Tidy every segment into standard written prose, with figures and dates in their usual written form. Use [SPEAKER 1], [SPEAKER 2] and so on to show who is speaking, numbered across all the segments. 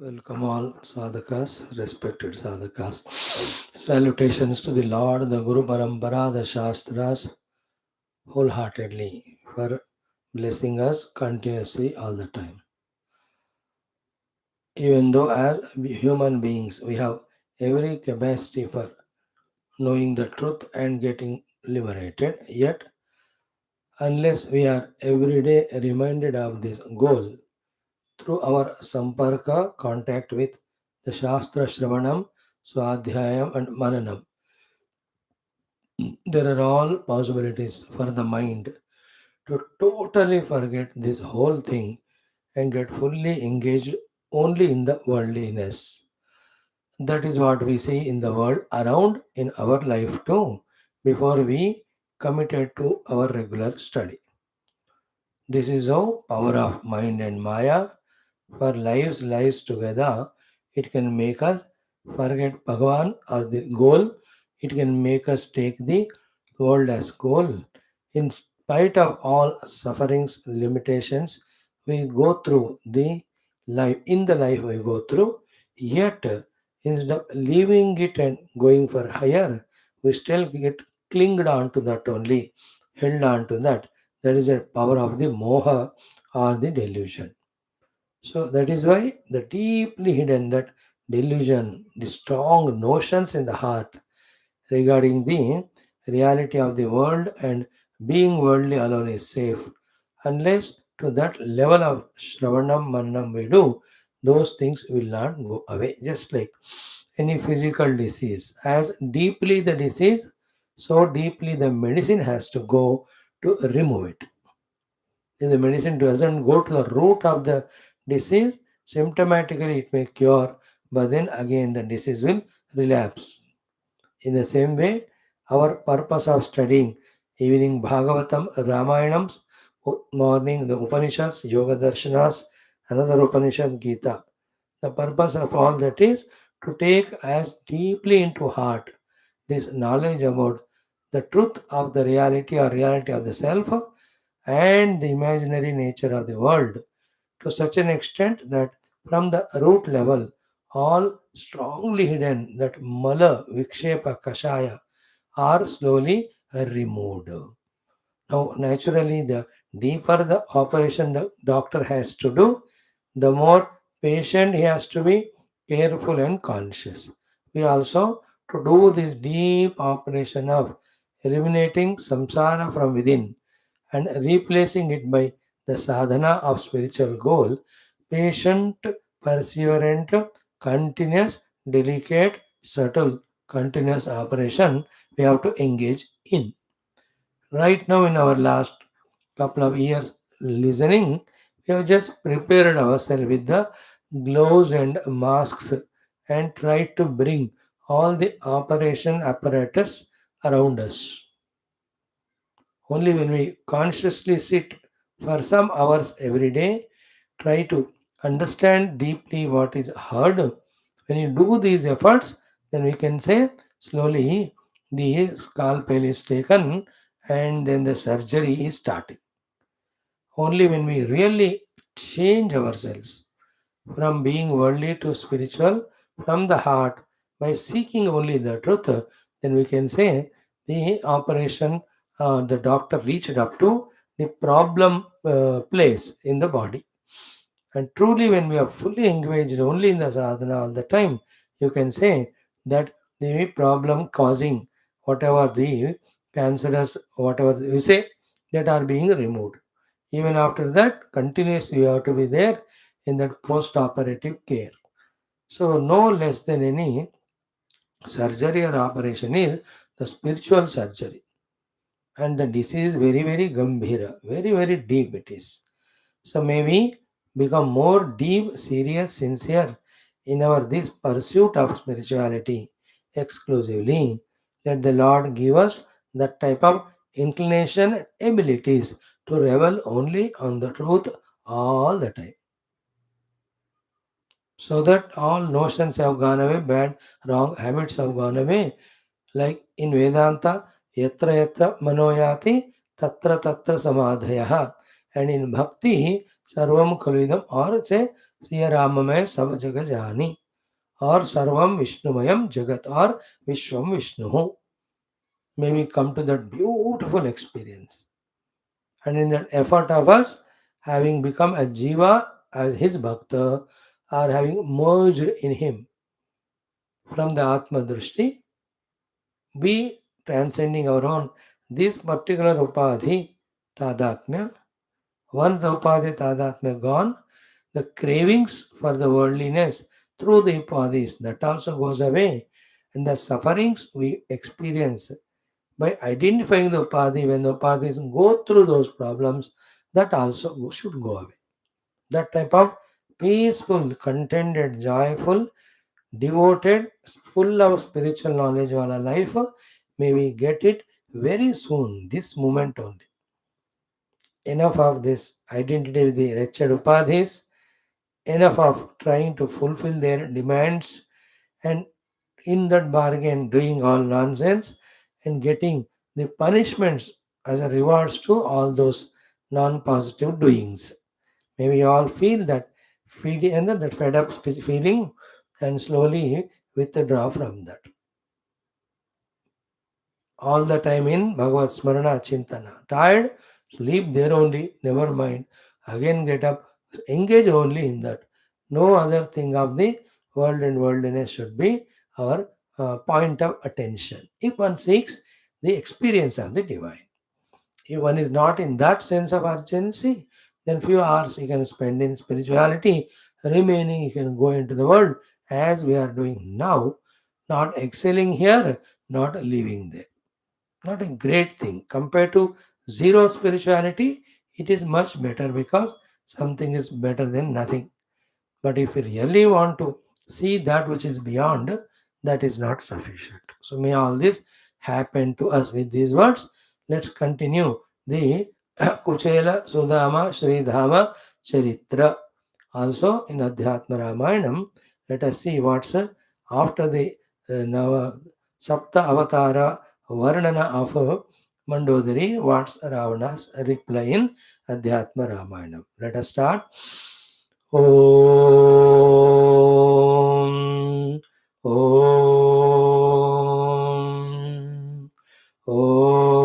[SPEAKER 1] Welcome all sadhakas, respected sadhakas. Salutations to the Lord, the Guru Parampara, the Shastras, wholeheartedly for blessing us continuously all the time. Even though as human beings we have every capacity for knowing the truth and getting liberated, yet unless we are every day reminded of this goal through our samparka contact with the Shastra Shravanam, Swadhyayam and Mananam, there are all possibilities for the mind to totally forget this whole thing and get fully engaged only in the worldliness. That is what we see in the world around in our life too, before we committed to our regular study. This is how power of mind and Maya for lives together. It can make us forget Bhagavan or the goal. It can make us take the world as goal. In spite of all sufferings, limitations we go through the life in the life we go through, yet instead of leaving it and going for higher, we still get clinged on to that only, held on to that. That is the power of the moha or the delusion. So that is why the deeply hidden that delusion, the strong notions in the heart regarding the reality of the world and being worldly alone is safe. Unless to that level of Shravanam Mannam we do, those things will not go away. Just like any physical disease, as deeply the disease, so deeply the medicine has to go to remove it. If the medicine doesn't go to the root of the disease, symptomatically it may cure, but then again the disease will relapse. In the same way, our purpose of studying evening Bhagavatam, Ramayanams, morning the Upanishads, Yoga Darshanas, another Upanishad, Gita. The purpose of all that is to take as deeply into heart this knowledge about the truth of the reality or reality of the self and the imaginary nature of the world to such an extent that from the root level all strongly hidden that mala vikshepa kashaya are slowly removed. Now, naturally, the deeper the operation the doctor has to do, the more patient he has to be, careful and conscious. We also to do this deep operation of eliminating samsara from within and replacing it by the sadhana of spiritual goal, patient, perseverant, continuous, delicate, subtle, continuous operation we have to engage in. Right now, in our last couple of years listening, we have just prepared ourselves with the gloves and masks and tried to bring all the operation apparatus around us. Only when we consciously sit for some hours every day, try to understand deeply what is heard. When you do these efforts, then we can say slowly the scalpel is taken and then the surgery is starting. Only when we really change ourselves from being worldly to spiritual from the heart by seeking only the truth, then we can say the operation the doctor reached up to the problem place in the body. And truly, when we are fully engaged only in the sadhana all the time, you can say that the problem causing whatever the cancerous, whatever you say, that are being removed. Even after that, continuously you have to be there in that post operative care. So, no less than any surgery or operation is the spiritual surgery. And the disease very, very gambhira, very, very deep it is. So, may we become more deep, serious, sincere in our this pursuit of spirituality exclusively. Let the Lord give us that type of inclination and abilities to revel only on the truth all the time. So that all notions have gone away, bad, wrong habits have gone away. Like in Vedanta, yatra yatra manoyati, tatra tatra samadhayaha. And in Bhakti, sarvam khalidam, or say Siya Ramamay Sava Jagajani, or Sarvam Vishnumayam Jagat, or Vishwam Vishnu. May we come to that beautiful experience. And in that effort of us having become a Jiva as his Bhakta, or having merged in him from the Atma Drishti, be transcending our own this particular Upadhi Tadatmya. Once the Upadhi Tadatmya gone, the cravings for the worldliness through the Upadhis that also goes away, and the sufferings we experience by identifying the Upadhi when the Upadhis go through those problems, that also should go away. That type of peaceful, contented, joyful, devoted, full of spiritual knowledge wala life, may we get it very soon, this moment only. Enough of this identity with the wretched upadhis, enough of trying to fulfill their demands, and in that bargain doing all nonsense and getting the punishments as a rewards to all those non-positive doings. May we all feel that feeding and that fed up feeling and slowly withdraw from that. All the time in Bhagavad Smarana Chintana. Tired, sleep there only, never mind. Again get up, engage only in that. No other thing of the world and worldliness should be our point of attention. If one seeks the experience of the divine. If one is not in that sense of urgency, then few hours he can spend in spirituality, remaining he can go into the world as we are doing now, not excelling here, not living there. Not a great thing. Compared to zero spirituality, it is much better because something is better than nothing. But if we really want to see that which is beyond, that is not sufficient. So may all this happen to us with these words. Let's continue the Kuchela Sudhama Sridhama Charitra. Also in Adhyatma Ramayanam, let us see what's after the Nava Sapta Avatara Varnana of Mandodari, what's Ravana's reply in Adhyatma Ramayanam. Let us start. Om Om Om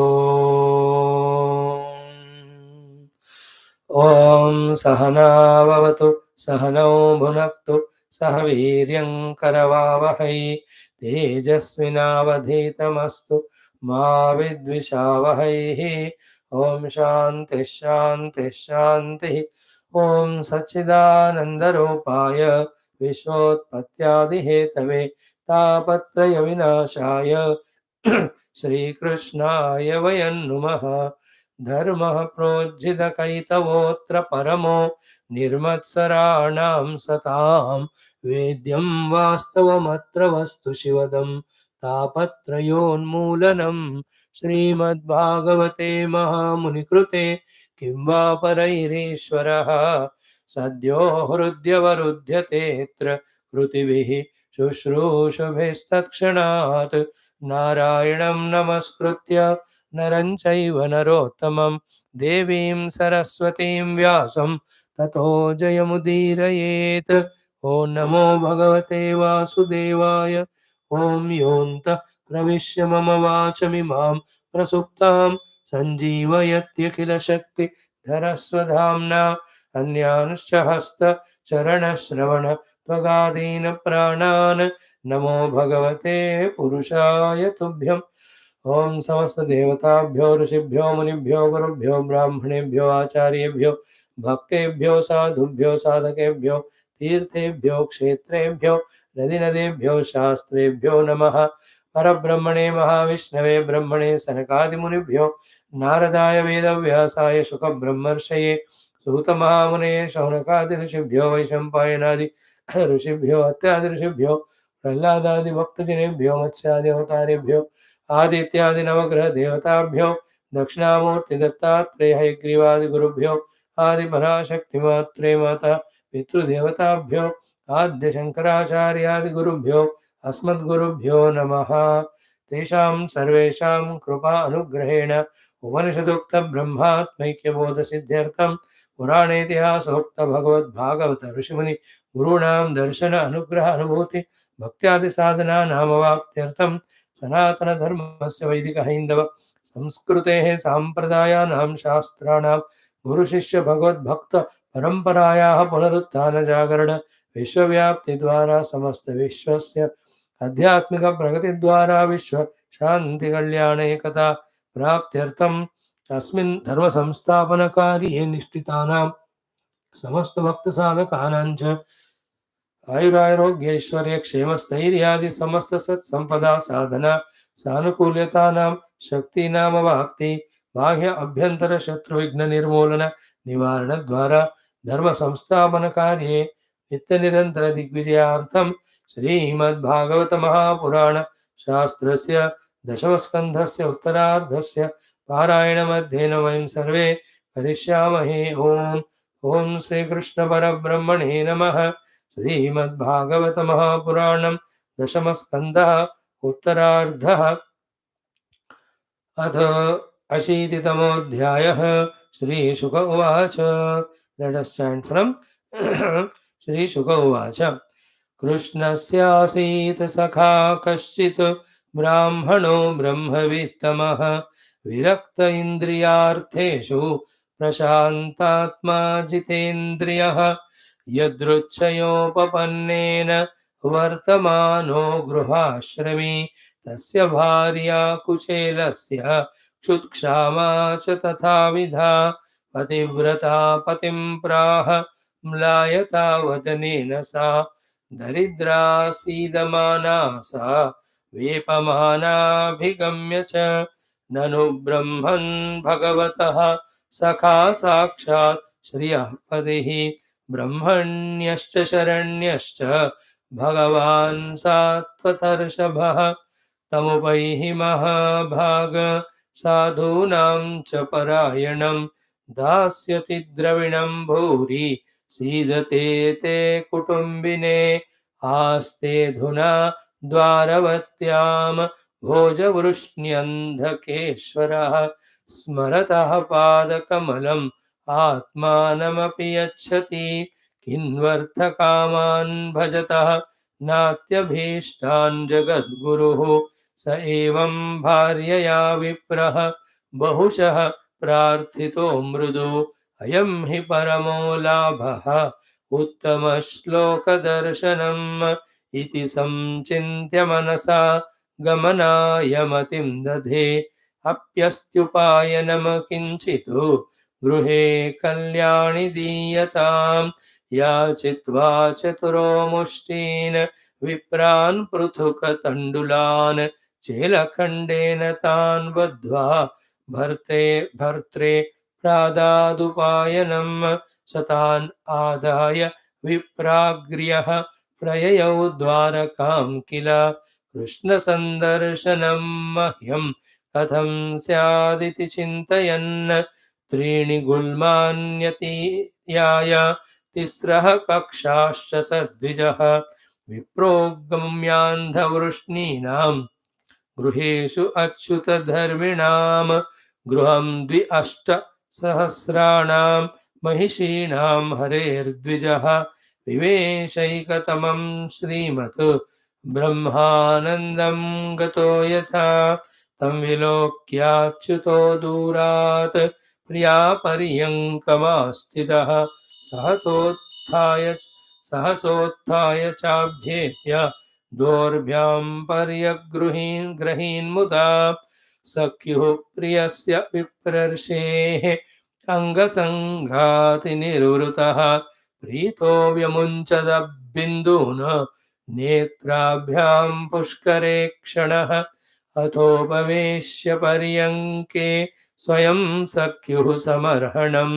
[SPEAKER 1] Om Sahana Vavatu Sahanau Bhunaktu Sahaviryam Karavavahai Tejasvinavadhitamastu Ma Vidvishavahai Om Shanti Shanti Shanti Om Sachidanandaropaya Vishwotpatyadihetave Tapatraya Vinashaya Shri Krishnaya Vayan Namaha Dharma Projita Kaitavotra Paramo Nirmatsaranam Satam Vedyam Vastavamatra Vastu Shivadam Tapatrayon Srimad Bhagavate Mahamunikrute Kimva Parairishvaraha Sadyo Hrudyavarudyate Krutivihi Shushrushabhistakshanat Narayanam Namaskritya Naranchaiva Narottamam Devim Saraswatim Vyasam Tato Jayamudirayet Om Namo Bhagavate Vasudevaya Om Yonta Pravishya Mama Vachamimam Prasuptam Sanjeevayatyakila Shakti Dharaswadhamna Anyanuscha Hasta Charana Shravana Tvagadina Pranan Namo Bhagavate Purushaya Tubhyam Om Samasta Devatabhyo Rishibhyo Munibhyo Gurubhyo Brahmanebhyo Acharyebhyo Bhaktebhyo Sadhubhyo Sadhakebhyo Tirthebhyo Kshetrebhyo Nadinadebhyo Shastrebhyo Namaha Parabrahmane Mahavishnave Brahmane Sanakadimunibhyo Naradaya Vedavyasaya Shukabrammarshye Sutamahamune Shaunakadi Rishibhyo Vaishampayanadi Rishibhyo Atyadi Rishibhyo Prahladadi Bhaktajinebhyo Matsyadi Avatarebhyo आदित्यादि नवग्रह देवताभ्यो दक्षिणामूर्ति दत्तात्रेय हयग्रीवादि गुरुभ्यो आदि पराशक्तिमात्रे माता पितृदेवताभ्यो आद्य शंकराचार्यादि गुरुभ्यो अस्मद्गुरुभ्यो नमः तेषां सर्वेषां कृपा अनुग्रहेण उपनिषदुक्त ब्रह्मात्मैक्यबोध सिद्ध्यर्थं पुराणेतिहासोक्त भगवद्भागवत ऋषिमुनि गुरूणां दर्शन अनुग्रह अनुभूति भक्त्यादि साधना नामवाप्त्यर्थं सनातनधर्मस्य वैदिक हैन्दव संस्कृतेः साम्प्रदायानां शास्त्राणां गुरुशिष्य भगवद्भक्त परम्परायाः पुनरुत्थान जागरण विश्वव्याप्तिद्वारा समस्त विश्वस्य आध्यात्मिक प्रगतिद्वारा विश्व शांति कल्याण एकता प्राप्त्यर्थं तस्मिन् धर्म संस्थापनकार्ये निष्ठितानां समस्त भक्त साधकानां च आयुरारोग्यैश्वर्य क्षेमस्थैर्यादि समस्त सत्संपदा साधना सानुकूल्यतानां शक्तीनाम वाक्ति बाह्य अभ्यंतर शत्रु विघ्न निर्मूलन निवारण द्वारा धर्म संस्थापन कार्ये नित्य निरंतर दिग्विजयार्थं श्रीमद्भागवत महापुराण शास्त्रस्य दशमस्कन्धस्य उत्तरार्धस्य पारायणमध्येन वयं सर्वे करिष्यामहे। ओम श्रीकृष्ण परब्रह्मणे नमः। श्रीमद्भागवत महापुराणं दशमस्कन्धः उत्तरार्धः अथ 80तमोऽध्यायः। श्रीशुक उवाच। Let us chant from श्रीशुक उवाच। कृष्णस्यासीत् सखा कश्चित् ब्राह्मणो ब्रह्मवित्तमः विरक्त इन्द्रियार्थेषु प्रशान्तात्मा जितेन्द्रियः यदृच्छयोपपन्नेन वर्तमानो गृहाश्रमी तस्य भार्या कुचेलस्य क्षुत्क्षामा च तथाविधा पतिव्रता पतिं प्राह म्लायता वदनेन सा दरिद्रासीदमाना सा वेपमानाभिगम्य च ननु ब्रह्मन् भगवतः सखा साक्षात् श्रियः पतिः ब्रह्मण्यश्च शरण्यश्च भगवान् सात्वतर्षभः तमुपैहि महाभाग साधूनां च परायणं दास्यति द्रविणं भूरि सीदते ते कुटुम्बिने आस्तेऽधुना द्वारवत्यां भोजवृष्ण्यन्धकेश्वरः स्मरतः पादकमलम् आत्मानमपि यच्छति किन्वर्थकामान् भजतः नात्यभीष्टान् जगद्गुरुः स एवं भार्यया विप्रः बहुशः प्रार्थितो मृदु अयं हि परमो लाभः उत्तमश्लोकदर्शनम् इति संचिन्त्य मनसा गमनाय मतिं दधे अप्यस्त्युपायनं किञ्चित् गृहे कल्याणि दीयताम् याचित्वा चतुरो मुष्टीन् विप्रान् पृथुकतण्डुलान् चेलखण्डेन तान् बद्ध्वा भर्त्रे प्रादादुपायनं सतान् आदाय विप्राग्र्यः प्रययौ द्वारकां किल कृष्णसन्दर्शनं मह्यं कथं स्यादिति चिन्तयन् त्रीणि गुल्मान्यतीयाय तिस्रः कक्षाश्च सद्विजः विप्रोगम्यान्धवृष्णीनां गृहेषु अच्युतधर्मिणां गृहं 2,800 महिषीणां हरेर्द्विजः विवेशैकतमं श्रीमत् ब्रह्मानन्दं गतो यथा तं विलोक्याच्युतो दूरात् प्रियापर्यङ्कमास्थितः सहसोत्थाय चाभ्येत्य दोर्भ्यां पर्यगृहीन्मुदा सख्युः प्रियस्य विप्रर्षेः अङ्गसङ्घातिनिर्वृतः प्रीतो व्यमुञ्चदबिन्दून् नेत्राभ्यां पुष्करे क्षणः अथोपवेश्य पर्यङ्के स्वयं सख्युः समर्हणम्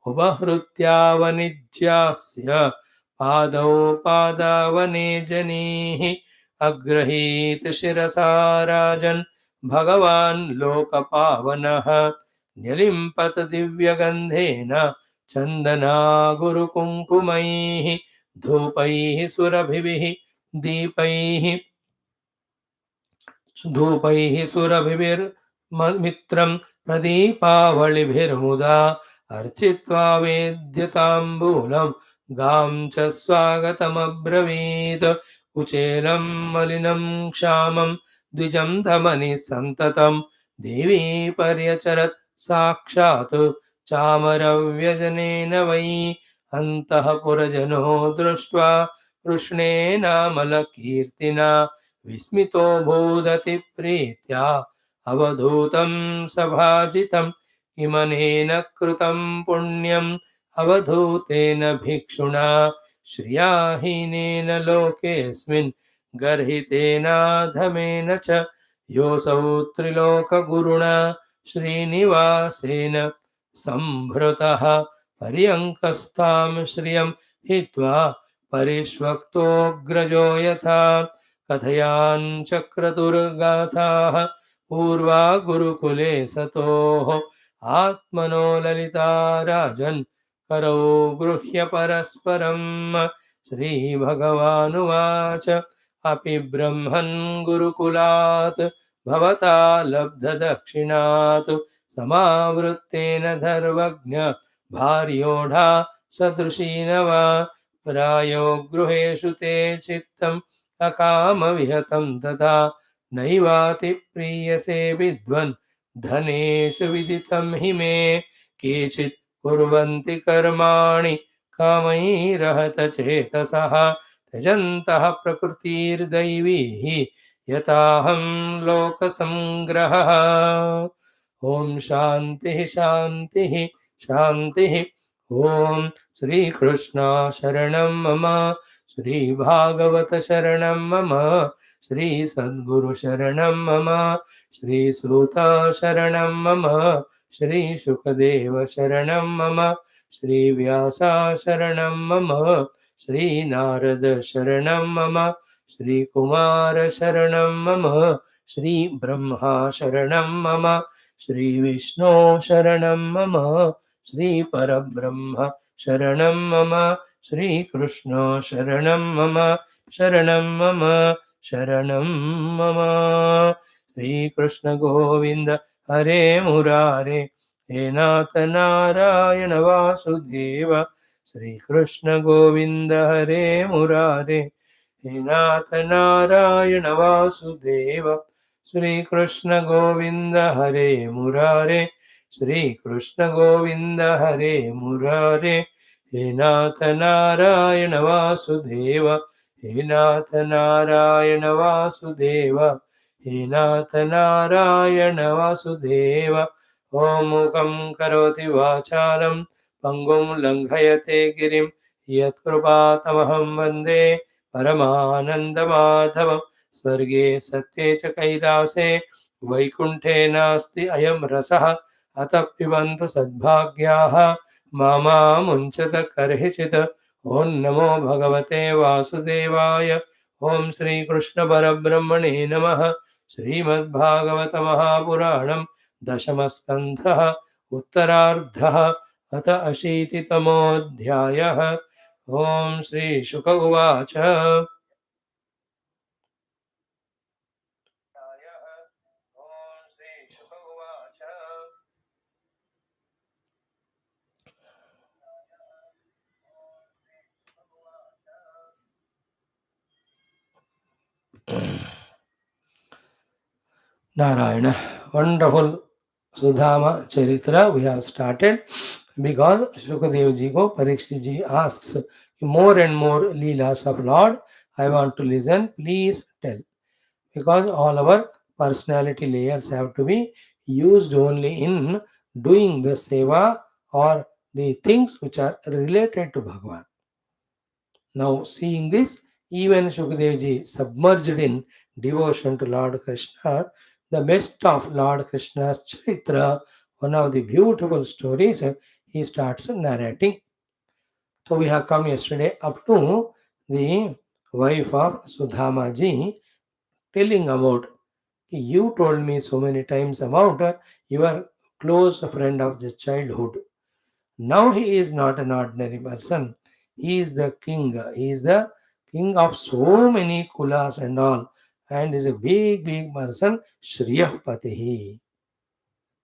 [SPEAKER 1] उपहृत्यावनिज्यास्य पादौ पादावने जनीः अग्रहीत शिरसा राजन् भगवान् लोकपावनः न्यलिम्पत दिव्यगन्धेन चन्दना गुरुकुङ्कुमैः धूपैः सुरभिभिः धूपैः सुरभिर्मित्रं प्रदीपावलिभिर्मुदा अर्चित्वा वेद्यताम्बूलं गां च स्वागतमब्रवीत् कुचेलं मलिनं क्षामं द्विजं धमनि सन्ततं देवी पर्यचरत् साक्षात् चामरव्यजनेन वै अन्तःपुरजनो दृष्ट्वा कृष्णेनामलकीर्तिना विस्मितो भूदति प्रीत्या अवधूतं सभाजितं किमनेन कृतं पुण्यम् अवधूतेन भिक्षुणा श्रियाहीनेन लोकेऽस्मिन् गर्हितेनाधमेन च योऽसौ त्रिलोकगुरुणा श्रीनिवासेन सम्भृतः पर्यङ्कस्तां श्रियं हित्वा परिष्वक्तोऽग्रजो यथा कथयाञ्चक्रतुर्गाथाः पूर्वा गुरुकुले सतोः आत्मनो ललिता राजन् करौ गृह्य परस्परम् श्रीभगवानुवाच अपि ब्रह्मन् गुरुकुलात् भवता लब्धदक्षिणात् समावृत्तेन धर्मज्ञ भार्योढा सदृशीन वा प्रायो गृहेषु ते चित्तम् अकामविहतं तथा नैवाति प्रीयसे विद्वन् धनेषु विदितं हि मे केचित् कुर्वन्ति कर्माणि कामैरहत चेतसः त्यजन्तः प्रकृतिर्दैवीः यताहं लोकसङ्ग्रहः ॐ शान्तिः शान्तिः शान्तिः ॐ श्रीकृष्ण शरणं मम श्रीभागवत शरणं मम श्रीसद्गुरु शरणं मम श्रीसूत शरणं मम श्रीशुकदेव शरणं मम श्रीव्यास शरणं मम श्रीनारद शरणं मम श्रीकुमार शरणं मम श्रीब्रह्मा शरणं मम श्रीविष्णु शरणं मम श्रीपरब्रह्म शरणं मम श्रीकृष्ण शरणं मम शरणं मम शरणं मम श्रीकृष्ण गोविन्द हरे मुरारे हे नाथ नारायण वासुदेव श्रीकृष्ण गोविन्द हरे मुरारे हे नाथ नारायण वासुदेव श्रीकृष्ण गोविन्द हरे मुरारे श्रीकृष्ण गोविन्द हरे मुरारे हे नाथ नारायण वासुदेव हे नाथ नारायण वासुदेव हे नाथ नारायण वासुदेव ॐ मूकं करोति वाचालं पङ्गुं लङ्घयते गिरिं यत्कृपातमहं वन्दे परमानन्दमाधवं स्वर्गे सत्ये च कैलासे वैकुण्ठे नास्ति अयं रसः अतः पिबन्तु सद्भाग्याः मामा मुञ्चत कर्हिचित् ॐ नमो भगवते वासुदेवाय ॐ श्रीकृष्ण परब्रह्मणे नमः श्रीमद्भागवत महापुराणं दशमस्कन्धः उत्तरार्धः अथ 80तमोऽध्यायः ॐ श्रीशुक उवाच Narayana, wonderful Sudhama Charitra we have started because Shukadev ji ko Parikshit ji asks more and more Leelas of Lord. I want to listen, please tell. Because all our personality layers have to be used only in doing the seva or the things which are related to Bhagavan. Now, seeing this, even Shukadevji submerged in devotion to Lord Krishna, the best of Lord Krishna's Charitra, one of the beautiful stories, he starts narrating. So, we have come yesterday up to the wife of Sudhama ji telling about, you told me so many times about your close friend of the childhood. Now he is not an ordinary person. He is the king. He is the king of so many kulas and all. And is a big, big person. Shriyapatihi.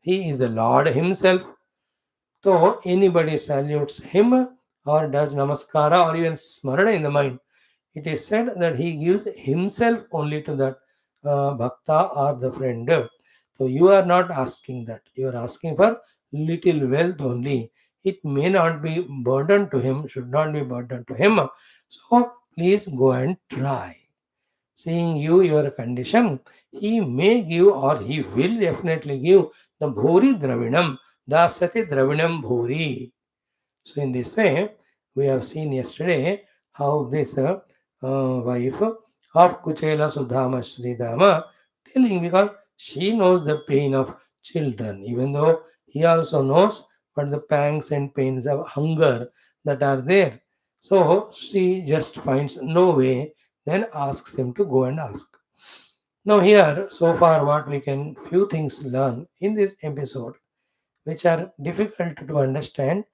[SPEAKER 1] He is the Lord himself. So anybody salutes him or does namaskara or even smarana in the mind, it is said that he gives himself only to that bhakta or the friend. So you are not asking that. You are asking for little wealth only. It may not be burden to him, should not be burden to him. So please go and try. Seeing you your condition, he may give or he will definitely give the bhuri dravinam, dasati dravinam bhuri. So in this way, we have seen yesterday how this wife of Kuchela Sudhama Sridhama telling, because she knows the pain of children, even though he also knows what the pangs and pains of hunger that are there. So she just finds no way, then asks him to go and ask. Now here, so far what we can few things learn in this episode which are difficult to understand,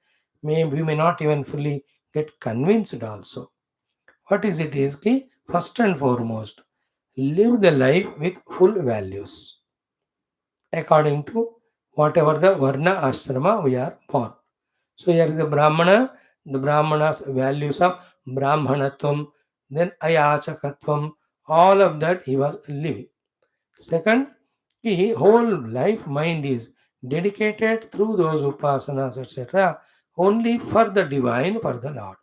[SPEAKER 1] we may not even fully get convinced also. What is it is ki, first and foremost, live the life with full values according to whatever the varna ashrama we are born. So here is the Brahmana, the Brahmana's values of Brahmanatvam, then Ayachakatvam, all of that he was living. Second, the whole life mind is dedicated through those upasanas, etc., only for the divine, for the Lord.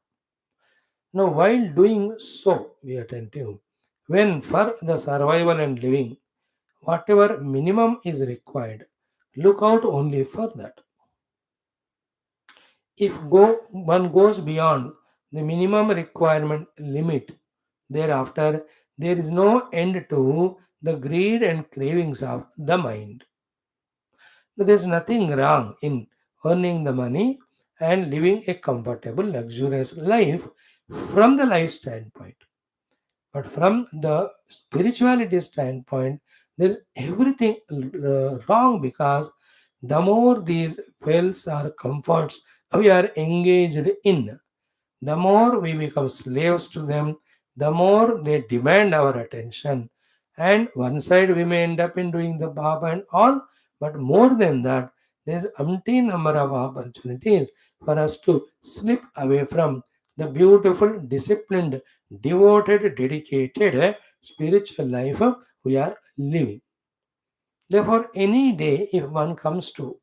[SPEAKER 1] Now, while doing so, be attentive. When for the survival and living, whatever minimum is required, look out only for that. If one goes beyond the minimum requirement limit, thereafter there is no end to the greed and cravings of the mind. There's nothing wrong in earning the money and living a comfortable, luxurious life from the life standpoint. But from the spirituality standpoint, there's everything wrong, because the more these wealths or comforts we are engaged in, the more we become slaves to them, the more they demand our attention. And one side we may end up in doing the baba and all, but more than that, there's umpteen number of opportunities for us to slip away from the beautiful, disciplined, devoted, dedicated spiritual life we are living. Therefore, any day if one comes to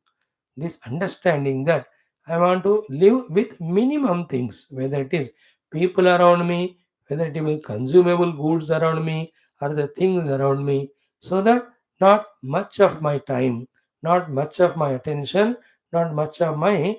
[SPEAKER 1] this understanding that I want to live with minimum things, whether it is people around me, whether it is consumable goods around me, or the things around me, so that not much of my time, not much of my attention, not much of my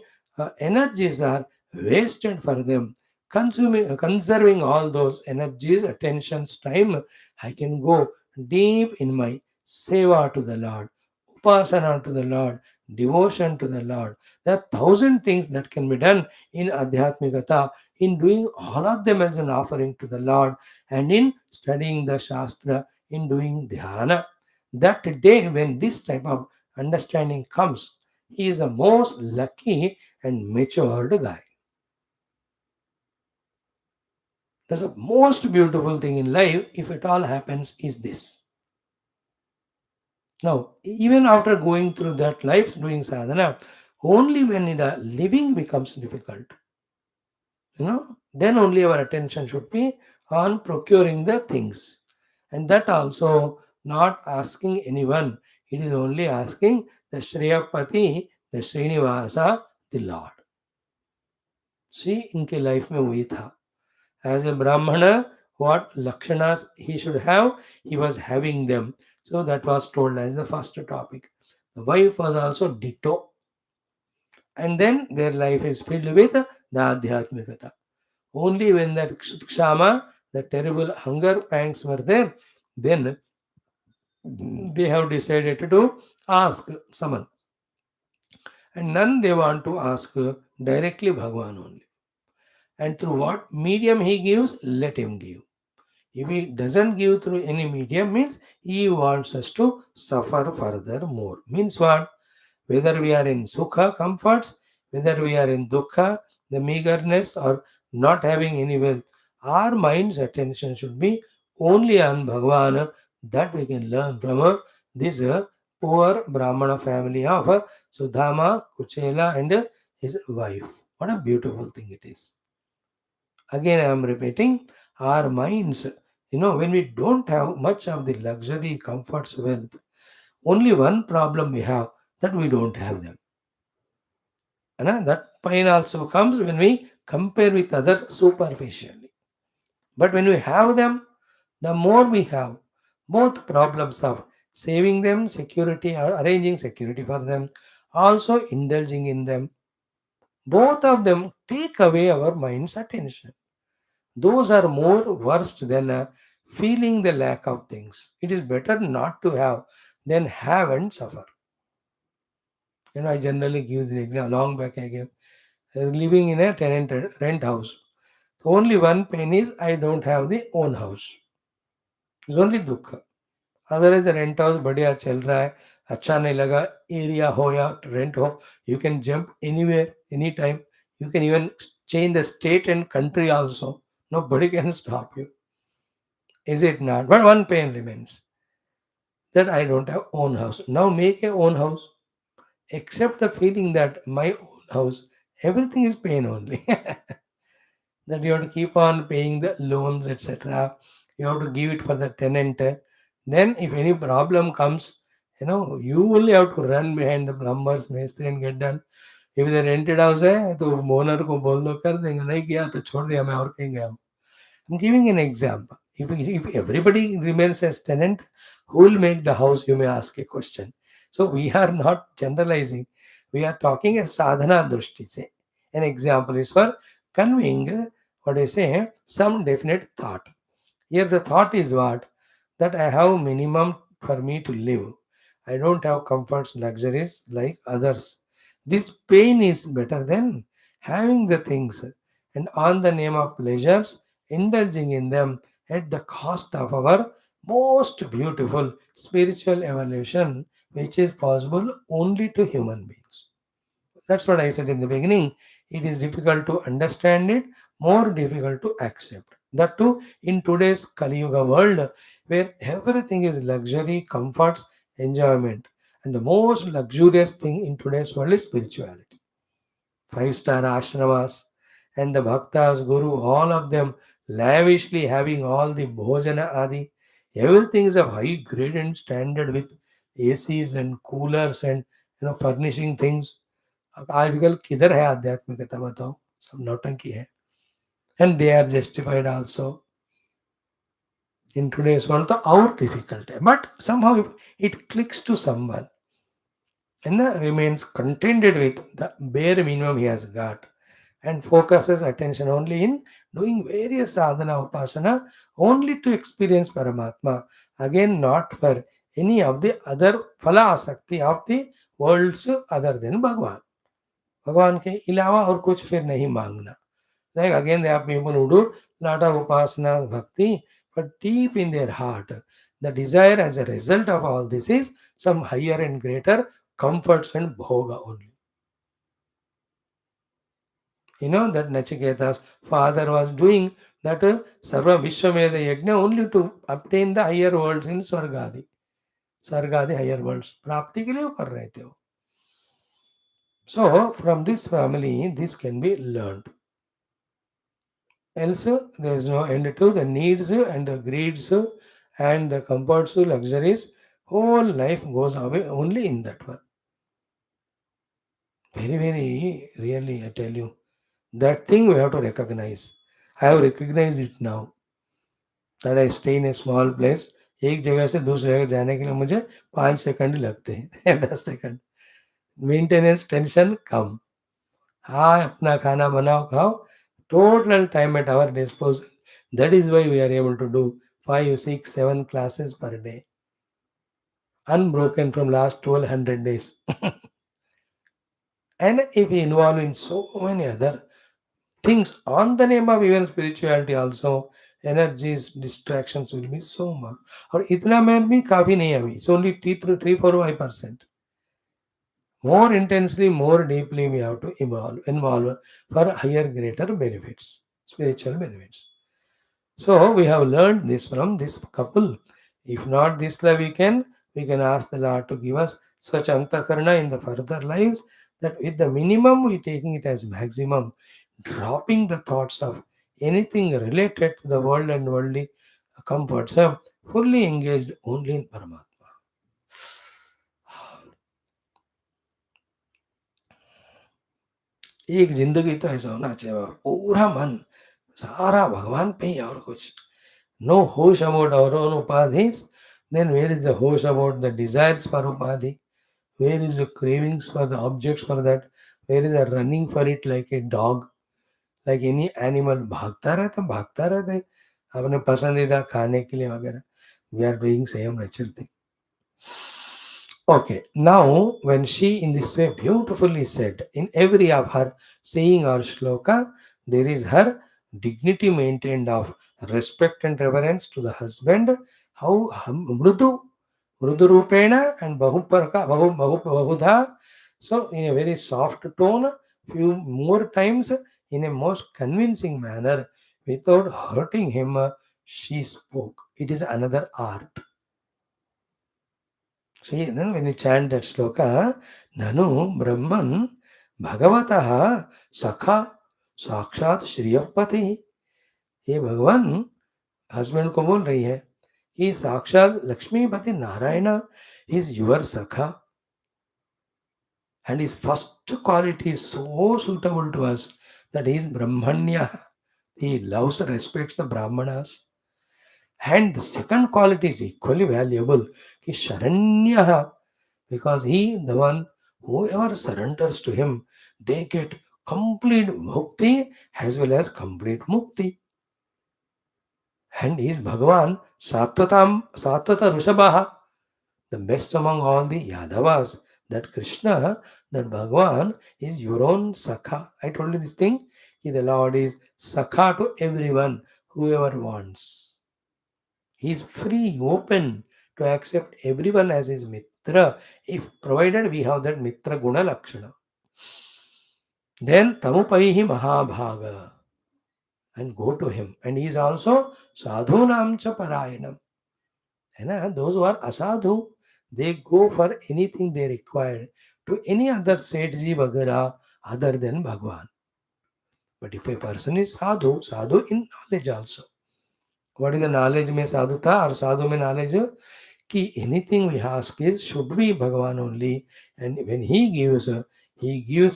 [SPEAKER 1] energies are wasted for them. Conserving all those energies, attentions, time, I can go deep in my seva to the Lord, upasana to the Lord, devotion to the Lord. There are thousand things that can be done in Adhyatmikata, in doing all of them as an offering to the Lord, and in studying the Shastra, in doing dhyana. That day when this type of understanding comes, he is the most lucky and matured guy. That's the most beautiful thing in life, if it all happens, is this. Now, even after going through that life doing sadhana, only when the living becomes difficult, then only our attention should be on procuring the things. And that also not asking anyone. It is only asking the Shriyapati, the Srinivasa, the Lord. See, इनके life में वही था. As a Brahmana, what lakshanas he should have, he was having them. So that was told as the first topic. The wife was also ditto. And then their life is filled with the Adhyatmikata. Only when that kshama, the terrible hunger pangs were there, then they have decided to ask someone. And none they want to ask directly Bhagwan only. And through what medium he gives, let him give. If he doesn't give through any medium, means he wants us to suffer furthermore. Means what? Whether we are in sukha, comforts, whether we are in dukkha, the meagerness, or not having any wealth, our mind's attention should be only on Bhagavan. That we can learn from this poor Brahmana family of Sudhama, Kuchela, and his wife. What a beautiful thing it is. Again, I am repeating, our minds, when we don't have much of the luxury, comforts, wealth, only one problem we have, that we don't have them. And that pain also comes when we compare with others superficially. But when we have them, the more we have, both problems of saving them, security, or arranging security for them, also indulging in them, both of them take away our mind's attention. Those are more worst than feeling the lack of things. It is better not to have than have and suffer. I generally give the example. Long back I gave living in a tenant rent house. Only one pain is I don't have the own house. It's only dukha. Otherwise, the rent house बढ़िया चल रहा है, अच्छा नहीं लगा, area हो या rent हो, you can jump anywhere, anytime. You can even change the state and country also. Nobody can stop you. Is it not? But one pain remains, that I don't have own house. Now make a own house. Accept the feeling that my own house, everything is pain only. That you have to keep on paying the loans, etc. You have to give it for the tenant. Then, if any problem comes, you only have to run behind the plumbers, mestri and get done. If the rented house है तो owner को बोल दो कर देंगे नहीं किया तो छोड़ दिया मैं और कहीं गया हूँ. I'm giving an example. If everybody remains as tenant, who will make the house? You may ask a question. So we are not generalizing. We are talking as sadhana drushti se. An example is for conveying what I say some definite thought. Here the thought is what? That I have minimum for me to live. I don't have comforts, luxuries like others. This pain is better than having the things and on the name of pleasures, indulging in them at the cost of our most beautiful spiritual evolution, which is possible only to human beings. That's what I said in the beginning. It is difficult to understand it, more difficult to accept. That too, in today's Kali Yuga world, where everything is luxury, comforts, enjoyment. And the most luxurious thing in today's world is spirituality. Five-star ashramas and the bhaktas, guru, all of them lavishly having all the bhojana adi. Everything is of high grade and standard with ACs and coolers and furnishing things. अब आजकल किधर है आध्यात्मिकता बताओ, सब नौटंकी है. And they are justified also in today's world. The out difficult है, but somehow if it clicks to someone and remains contented with the bare minimum he has got and focuses attention only in doing various sadhana upasana only to experience Paramatma, again not for any of the other phala asakti of the worlds other than Bhagwan. भगवान के अलावा और कुछ फिर नहीं मांगना. Like again, there are people who do lot of upasana, bhakti, but deep in their heart, the desire as a result of all this is some higher and greater comforts and bhoga only. That Nachiketa's father was doing that Sarva Vishwameda Yajna only to obtain the higher worlds in Swargadi. Sargadi higher worlds. प्राप्ति के लिए वो कर रहे थे वो. So, from this family, this can be learned. Else, there is no end to the needs and the greeds and the comforts, luxuries. Whole life goes away only in that one. Very, very really, I tell you. That thing we have to recognize. I have recognized it now. That I stay in a small place. एक जगह से दूसरी जगह जाने के लिए मुझे 5 second ही लगते हैं 10 सेकंड. मेंटेनेंस टेंशन कम. हाँ अपना खाना बनाओ खाओ. Total time at our disposal. That is why we are able to do 5, 6, 7 classes per day. Unbroken from last 1200 days. And if we involve in so many other things on the name of even spirituality also, energies, distractions will be so much. और इतना में भी काफी नहीं अभी. It's only 3, 4, 5%. More intensely, more deeply we have to involve for higher, greater benefits, spiritual benefits. So we have learned this from this couple. If not this life we can ask the Lord to give us such antakarna in the further lives That with the minimum, we taking it as maximum, dropping the thoughts of anything related to the world and worldly comforts, fully engaged only in Paramatma. एक जिंदगी तो ऐसा होना चाहिए बाबा, पूरा मन सारा भगवान पे ही और कुछ. No hosh about our own upadhis, then where is the hosh about the desires for upadhi? Where is the cravings for the objects for that? Where is the running for it like a dog, like any animal? भागता रहता है अपने पसंदीदा खाने के लिए वगैरह. We are doing same nature thing. Okay, now when she in this way beautifully said, in every of her saying or shloka, there is her dignity maintained of respect and reverence to the husband. How mrudu rupena and bahudha. So in a very soft tone, few more times in a most convincing manner, without hurting him, she spoke. It is another art. See, then when you chant that sloka, Nanu Brahman Bhagavataha Sakha Sakshat Shriyapati. ये भगवान husband को बोल रही है कि साक्षात Lakshmipati Narayan is your सखा and his first quality is so suitable to us that he is Brahmanya. He loves and respects the Brahmanas. And the second quality is equally valuable, ki Sharanya, because he, the one, whoever surrenders to him, they get complete bhakti as well as complete mukti. And he is Bhagavan, Satvata Rushabhaha, the best among all the Yadavas. That Krishna, that Bhagavan is your own Sakha. I told you this thing, ki the Lord is Sakha to everyone, whoever wants. He is free, open to accept everyone as his Mitra, if provided we have that Mitra Guna Lakshana. Then Tamupaihi Mahabhaga, and go to him. And he is also Sadhunam cha Parayanam. And those who are asadhu, they go for anything they require to any other Sethji Bagara other than Bhagwan. But if a person is sadhu in knowledge also. What is the knowledge में साधुता और साधु में knowledge? Ki anything we ask is should be Bhagavan only, and when he gives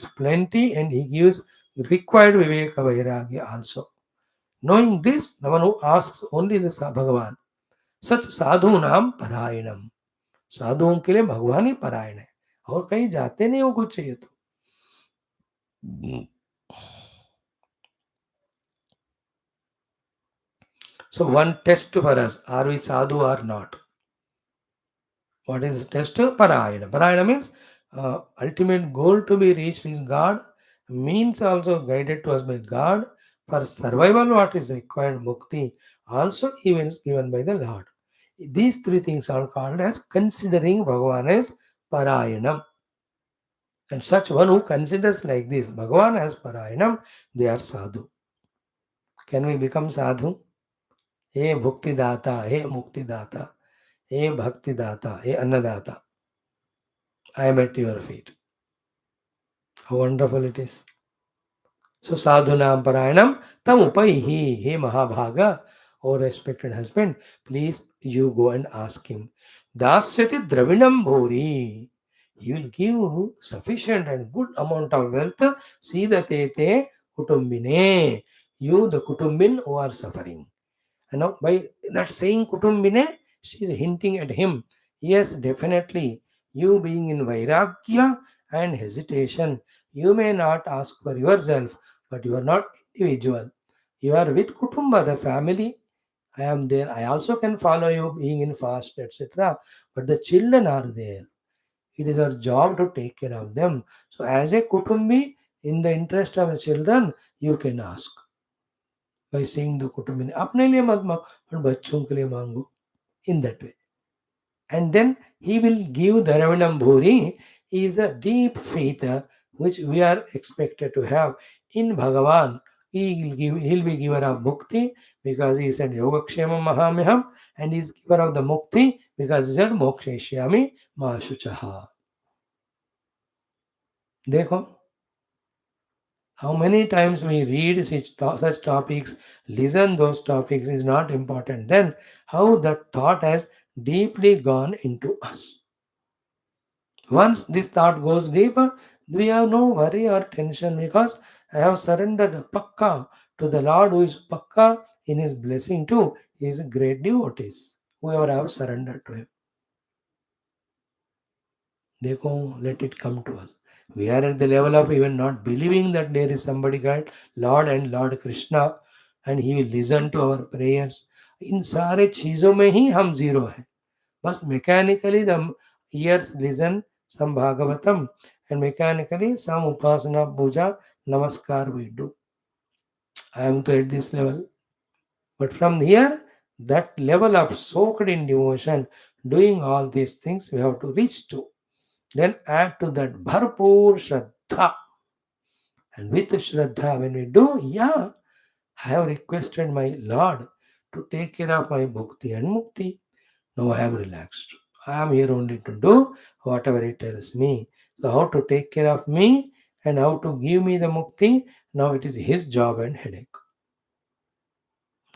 [SPEAKER 1] plenty and he gives required viveka vairagya also. Knowing this, the one who asks only the Bhagavan. सच साधु नाम परायणम, साधुओं के लिए भगवान ही परायण है और कहीं जाते नहीं हो कुछ चाहिए तो. So one test for us, are we sadhu or not? What is test? Parayana. Parayana means ultimate goal to be reached is God, means also guided to us by God. For survival, what is required, mukti, also even given by the Lord. These three things are called as considering Bhagavan as Parayanam. And such one who considers like this, Bhagavan as Parayanam, they are sadhu. Can we become sadhu? He Bhukti Data, He Mukti Data, He Bhakti Data, He Annadata. I am at your feet. How wonderful it is. So sadhunam parayanam tam upaihi. Hey Mahabhaga, O respected husband, please you go and ask him. Dasyati dravinam bhori. He will give sufficient and good amount of wealth. Sidatete kutumbine. You, the kutumbin who are suffering. And now by that saying kutumbine, she is hinting at him. Yes, definitely. You being in vairagya and hesitation, you may not ask for yourself, but you are not individual. You are with kutumba, the family. I am there. I also can follow you being in fast, etc. But the children are there. It is our job to take care of them. So as a kutumbi, in the interest of the children, you can ask. By saying the kutumbi, अपने लिए मत मांगो, पर बच्चों के लिए मांगो. In that way. And then he will give the Ravanam Bhuri is a deep faith which we are expected to have in Bhagavan. He'll be giver of Mukti because he said Yogakshema Mahamiham, and he's giver of the Mukti because he said Moksheshyami Mashuchaha. देखो, how many times we read such topics, listen those topics is not important. Then how that thought has deeply gone into us. Once this thought goes deeper, we have no worry or tension because I have surrendered pakka to the Lord who is pakka in his blessing to his great devotees. Whoever have surrendered to him. Dekho, let it come to us. We are at the level of even not believing that there is somebody called Lord and Lord Krishna and he will listen to our prayers. इन सारे चीज़ों में ही हम zero हैं. बस mechanically the ears listen some Bhagavatam and mechanically some Upasana Puja Namaskar we do. I am to at this level. But from here, that level of soaked in devotion, doing all these things we have to reach to. Then add to that Bharpur Shraddha. And with Shraddha, when we do, yeah, I have requested my Lord to take care of my bhakti and mukti. Now I am relaxed. I am here only to do whatever He tells me. So, how to take care of me and how to give me the mukti, now it is His job and headache.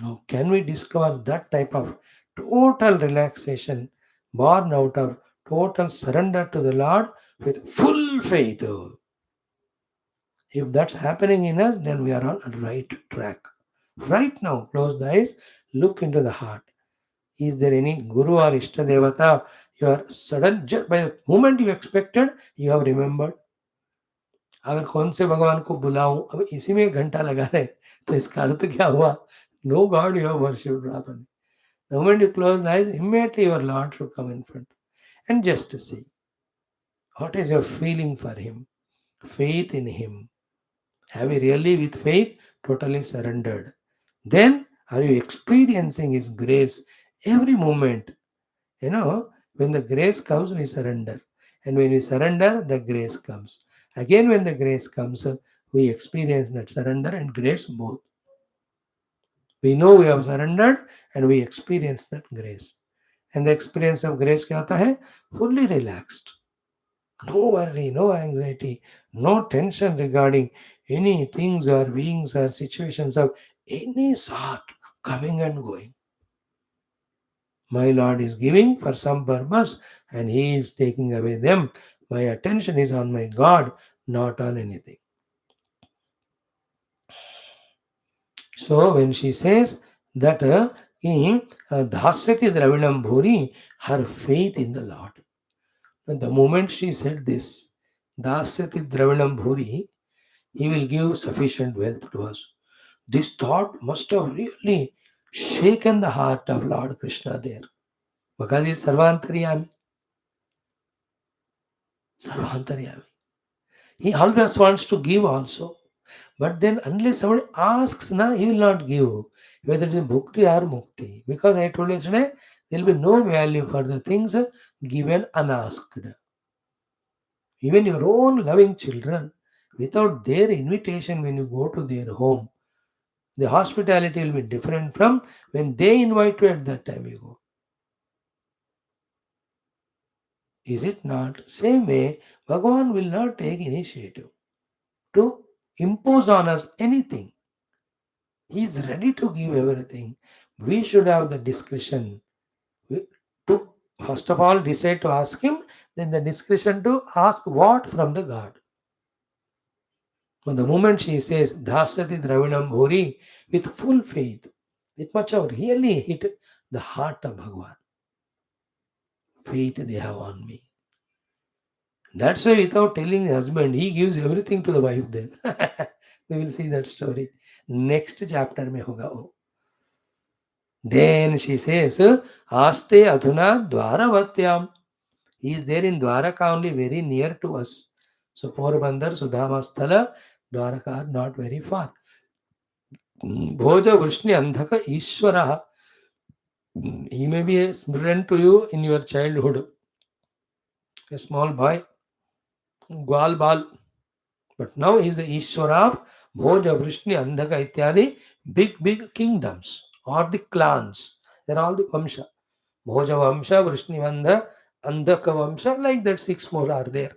[SPEAKER 1] Now, can we discover that type of total relaxation born out of total surrender to the Lord with full faith? If that's happening in us, then we are on a right track. Right now, close the eyes, look into the heart. Is there any Guru or Ishta Devata you are sudden, just by the moment you expected, you have remembered? अगर कौन से भगवान को बुलाऊं अब इसी में एक घंटा लगा रहे तो इसका अर्थ क्या हुआ no God you have worshipped Ravan the moment you close the eyes immediately your lord should come in front and just see what is your feeling for him faith in him have you really with faith totally surrendered then are you experiencing his grace every moment you know when the grace comes we surrender and when we surrender the grace comes again when the grace comes we experience that surrender and grace both we know we have surrendered and we experience that grace and the experience of grace क्या होता है fully relaxed no worry no anxiety no tension regarding any things or beings or situations of any sort coming and going my lord is giving for some purpose and he is taking away them my attention is on my god not on anything so when she says that dhasyati dravinam bhuri her faith in the lord and the moment she said this dhasyati dravinam bhuri he will give sufficient wealth to us this thought must have really shaken the heart of lord krishna there because he is sarvantaryami sarvantaryami he always wants to give also but then unless somebody asks na he will not give whether it is bhukti or mukti because I told you yesterday there will be no value for the things given unasked even your own loving children without their invitation when you go to their home the hospitality will be different from when they invite you at that time you go is it not same way bhagavan will not take initiative to impose on us anything he is ready to give everything we should have the discretion we- to first of all decide to ask him then the discretion to ask what from the god but the moment she says Dhasati Dravinam Bhuri with full faith, it much have really hit the heart of Bhagavan. Faith they have on me. That's why without telling the husband, he gives everything to the wife there. We will see that story. Next chapter mein hoga wo. Then she says, Aste Adhuna Dwaravatyam. He is there in Dwaraka only very near to us. So Porbandar, Sudhama Sthala, Dwaraka are not very far. Bhoja Vrishni Andhaka Ishwara. He may be a friend to you in your childhood, a small boy, Gwal Bal. But now he is the Ishwara of Bhoja Vrishni Andhaka Ityadi, big kingdoms or the clans. They're all the Vamsha. Bhoja Vamsha, Vrishni Andha, Andhaka Vamsha, like that, six more are there.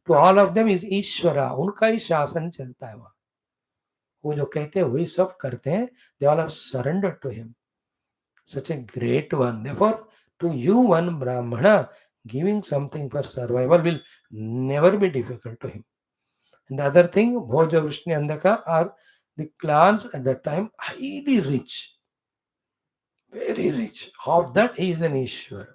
[SPEAKER 1] To all of them is ईश्वरा, उनका ही शासन चलता है वहाँ. वो जो कहते हैं वही सब करते हैं. They all have surrendered to him. Such a great one. Therefore, to you, one Brahmana, giving something for survival will never be difficult to him. And the other thing, Bhoja Vrishni Andhaka are the clans at that time highly rich, very rich. Of that he is an Ishwar.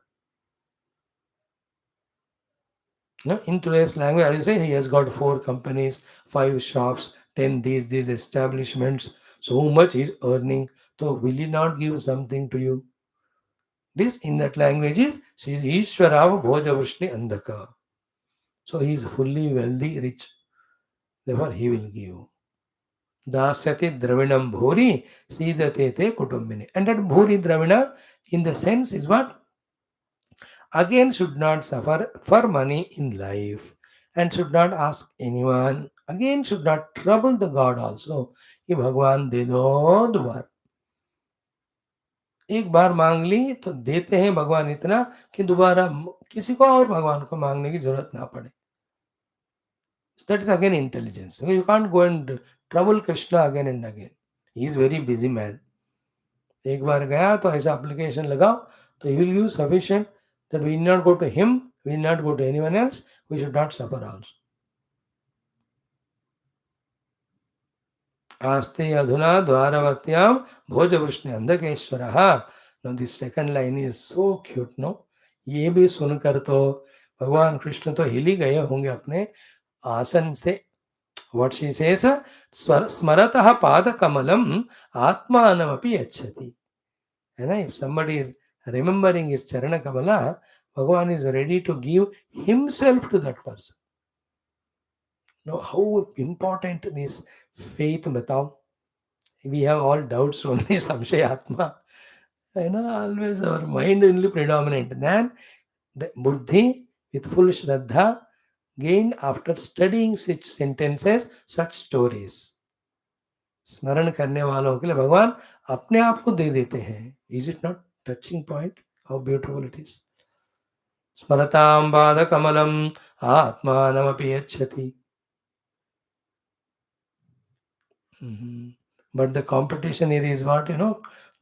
[SPEAKER 1] No, in today's language, I say he has got 4 companies, 5 shops, 10 these establishments, so much he is earning. So will he not give something to you? This in that language is she is Ishwara Bhoja Vrishni Andhaka. So he is fully wealthy, rich. Therefore he will give. Dasyati Dravinam Bhuri Sidate Te Kutumbini. And that Bhuri Dravina in the sense is what? Again should not suffer for money in life and should not ask anyone. Again should not trouble the God also. कि भगवान दे दो दोबारा. एक बार मांग ली तो देते हैं भगवान इतना कि दोबारा किसी को और भगवान को मांगने की जरूरत ना पड़े. That is again intelligence. You can't go and trouble Krishna again and again. He is very busy man. एक बार गया तो ऐसा application लगाओ तो he will give sufficient that we need not go to him, we need not go to anyone else, we should not suffer also. आस्ते अधुना द्वारवत्याम भोजवृष्णि अंधकेश्वरः. Now this second line is so cute, no? ये भी सुनकर तो भगवान कृष्ण तो हिल ही गए होंगे अपने आसन से. What she says, स्मरतः पादकमलम आत्मानमपि यच्छति. And if somebody is remembering his charana kamala, Bhagavan is ready to give himself to that person. Now, how important this faith, batao? We have all doubts on this samshayatma. Always our mind only predominant. Then the buddhi with full shraddha gained after studying such sentences, such stories. स्मरण करने वालों के लिए भगवान अपने आप को दे देते हैं. Is it not touching point? How beautiful it is. स्मरतां पादकमलम् आत्मानमपि यच्छति. But the competition here is what,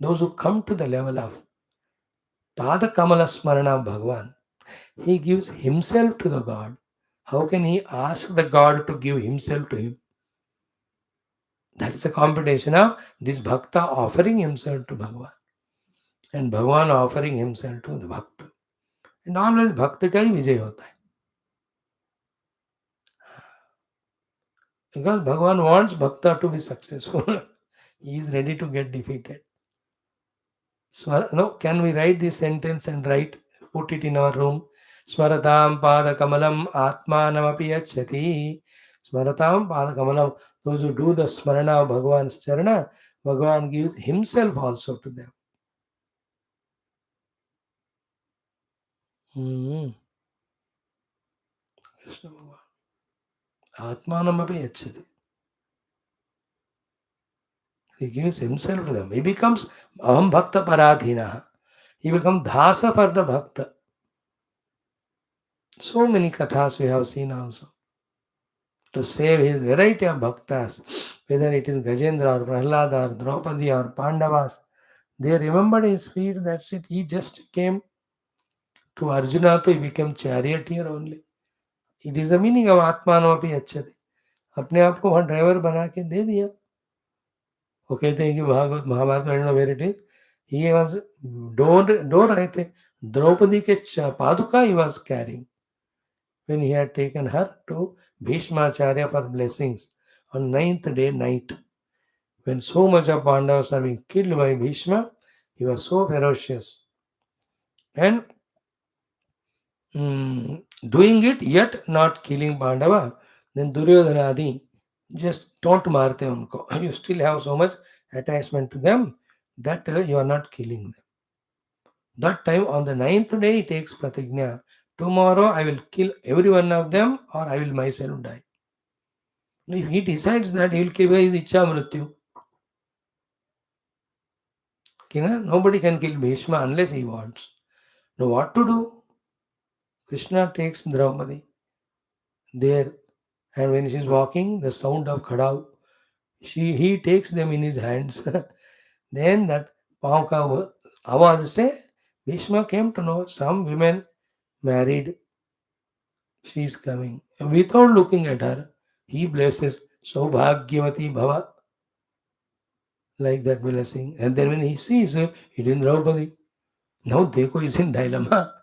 [SPEAKER 1] those who come to the level of Padakamala Smarana of Bhagavan, he gives himself to the God. How can he ask the God to give himself to him? That's the competition of this Bhakta offering himself to Bhagavan and Bhagavan offering himself to the Bhakta. And always Bhakta का ही विजय होता है. Because Bhagavan wants Bhakta to be successful. He is ready to get defeated. No, can we write this sentence and put it in our room? Smaratam padakamalam atmanamapi yachati. Smaratam padakamalam. Those who do the smarana of Bhagavan's charana, Bhagavan gives himself also to them. Krishna Bhagavan. Atmanamapi yachati. He gives himself to them. He becomes Aham Bhakta Paradhina. He becomes Dhasa for the Bhakta. So many kathas we have seen also. To save his variety of bhaktas, whether it is Gajendra or Prahlada or Draupadi or Pandavas, they remembered his feet, that's it. He just came to Arjuna, so he became charioteer only. It is the meaning of Atmanopi Achati. अपने आप को वहाँ driver बना के दे दिया. वो कहते हैं कि भागवत महाभारत में where it is he was डो रहे थे द्रौपदी के पादुका he was carrying when he had taken her to Bhishmacharya for blessings on 9th day night. When so much of Pandavas are being killed by Bhishma, he was so ferocious and doing it yet not killing Pandava. Then Duryodhana Adi just don't marte unko. You still have so much attachment to them that you are not killing them. That time on the 9th day he takes pratigna. Tomorrow I will kill every one of them or I will myself die. If he decides that he will kill his Icha Mrityu, nobody can kill Bhishma unless he wants. Now what to do? Krishna takes Draupadi. there. And when she's walking, the sound of khadav, he takes them in his hands. Then that pav ka awaz se, Bhishma came to know some women married, she's coming. Without looking at her, he blesses Saubhagyavati Bhava, like that blessing. And then when he sees it in Draupadi, now Deko is in dilemma.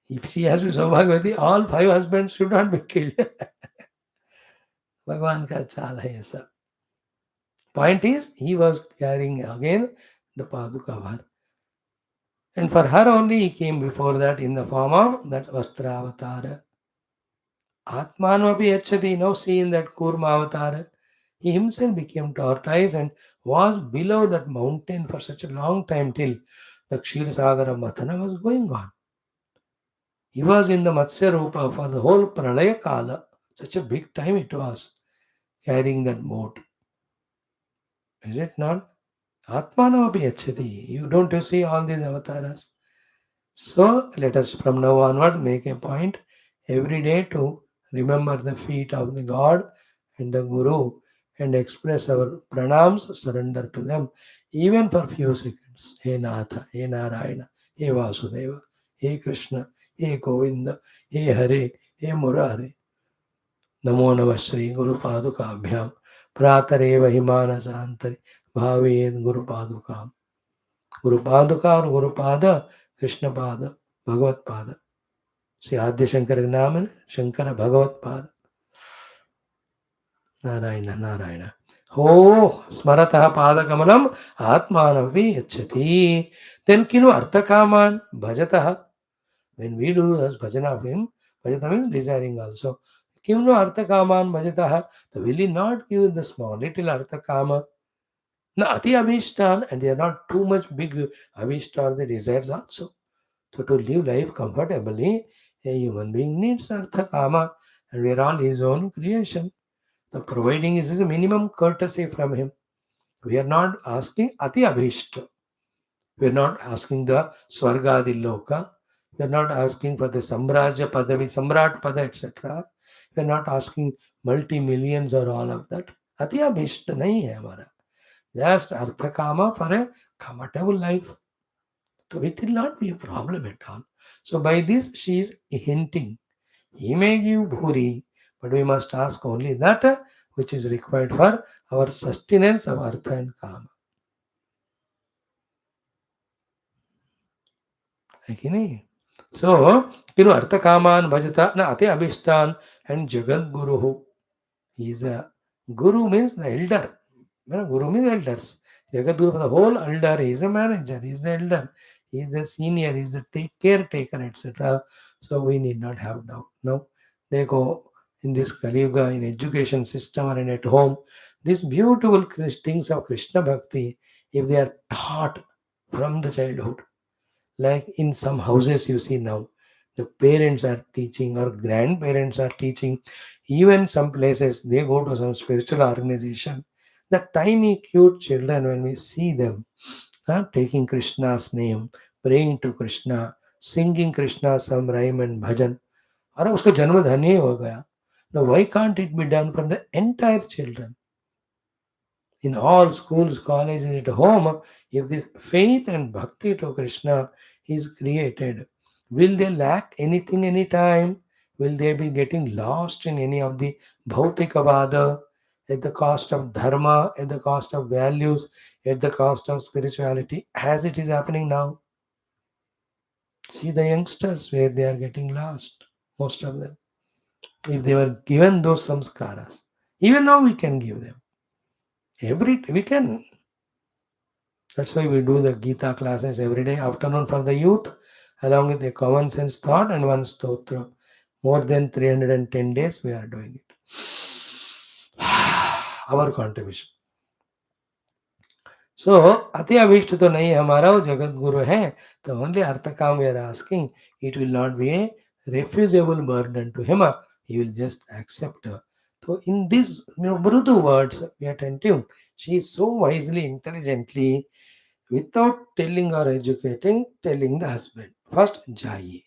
[SPEAKER 1] If she has to be Saubhagyavati, all five husbands should not be killed. भगवान का चाल है ये सब. Point is, he was carrying again the Paduka Bhar. And for her only he came before that in the form of that Vastravatara. Atmanvapi Yachati, now see in that Kurma Avatar, he himself became tortoise and was below that mountain for such a long time till the Kshirsagara Mathana was going on. He was in the Matsya Rupa for the whole Pralaya Kala. Such a big time it was, carrying that boat. Is it not? Atmanavapi Yachati. You don't you see all these avatars? So let us from now onward make a point every day to remember the feet of the God and the Guru and express our pranams, surrender to them, even for few seconds. He Natha, He Narayana, He Vasudeva, He Krishna, He Govinda, He Hare, He Murare. Namo Namah Shri Guru Padukabhyam Pratareva Himanasantari Bhaved Guru Padukam. Guru Paduka और Guru Pada, Krishna Pada, Bhagavat Pada. Shri आद्य शंकर के नाम है शंकर भगवत पाद. नारायण नारायण. हो स्मरतः पादकमलम आत्मानमपि यच्छति. Then किनु अर्थकामान भजतः. When we do this bhajana of him, bhajata means desiring also. किनु अर्थकामान भजतः. So will he not give the small little arthakama? Na ati abhishtan, and they are not too much big abhishtan, the desires also. So to live life comfortably, a human being needs artha kama, and we are all his own creation. So providing is a minimum courtesy from him. We are not asking ati abhishta. We are not asking the swargadi loka. We are not asking for the samraja padavi, samrat pada, etc. We are not asking multi-millions or all of that. Ati abhishta nahi hai hamara. Just artha kama for a comfortable life. So it will not be a problem at all. So by this she is hinting. He may give bhuri, but we must ask only that which is required for our sustenance of artha and kama. So, artha kaman bhajata na ate abhishtan and jagat guru. He is a guru means the elder. Guru means elders. Jagat Guru for the whole elder, he is a manager, he is the elder, he is the senior, he is the caretaker, etc. So we need not have doubt. Now, they go in this Kali Yuga, in education system or in at home, these beautiful things of Krishna Bhakti, if they are taught from the childhood, like in some houses you see now, the parents are teaching or grandparents are teaching. Even some places they go to some spiritual organization. The tiny cute children, when we see them taking Krishna's name, praying to Krishna, singing Krishna some rhyme and bhajan, अरे उसका जन्म धन्य ही हो गया. Now why can't it be done for the entire children? In all schools, colleges, at home, if this faith and bhakti to Krishna is created, will they lack anything anytime? Will they be getting lost in any of the bhautikavada at the cost of dharma, at the cost of values, at the cost of spirituality, as it is happening now? See the youngsters where they are getting lost, most of them. If they were given those samskaras, even now we can give them. We can. That's why we do the Gita classes every day, afternoon for the youth, along with a common sense thought and one stotra. More than 310 days we are doing it. Our contribution. So, Ati Abhishta to nahi hamara wo Jagat Guru hai. The only Artha Kam we are asking, it will not be a refusable burden to him. He will just accept her. So, in these Mrudu words, be attentive. She is so wisely, intelligently, without telling or educating, telling the husband. First, Jaye.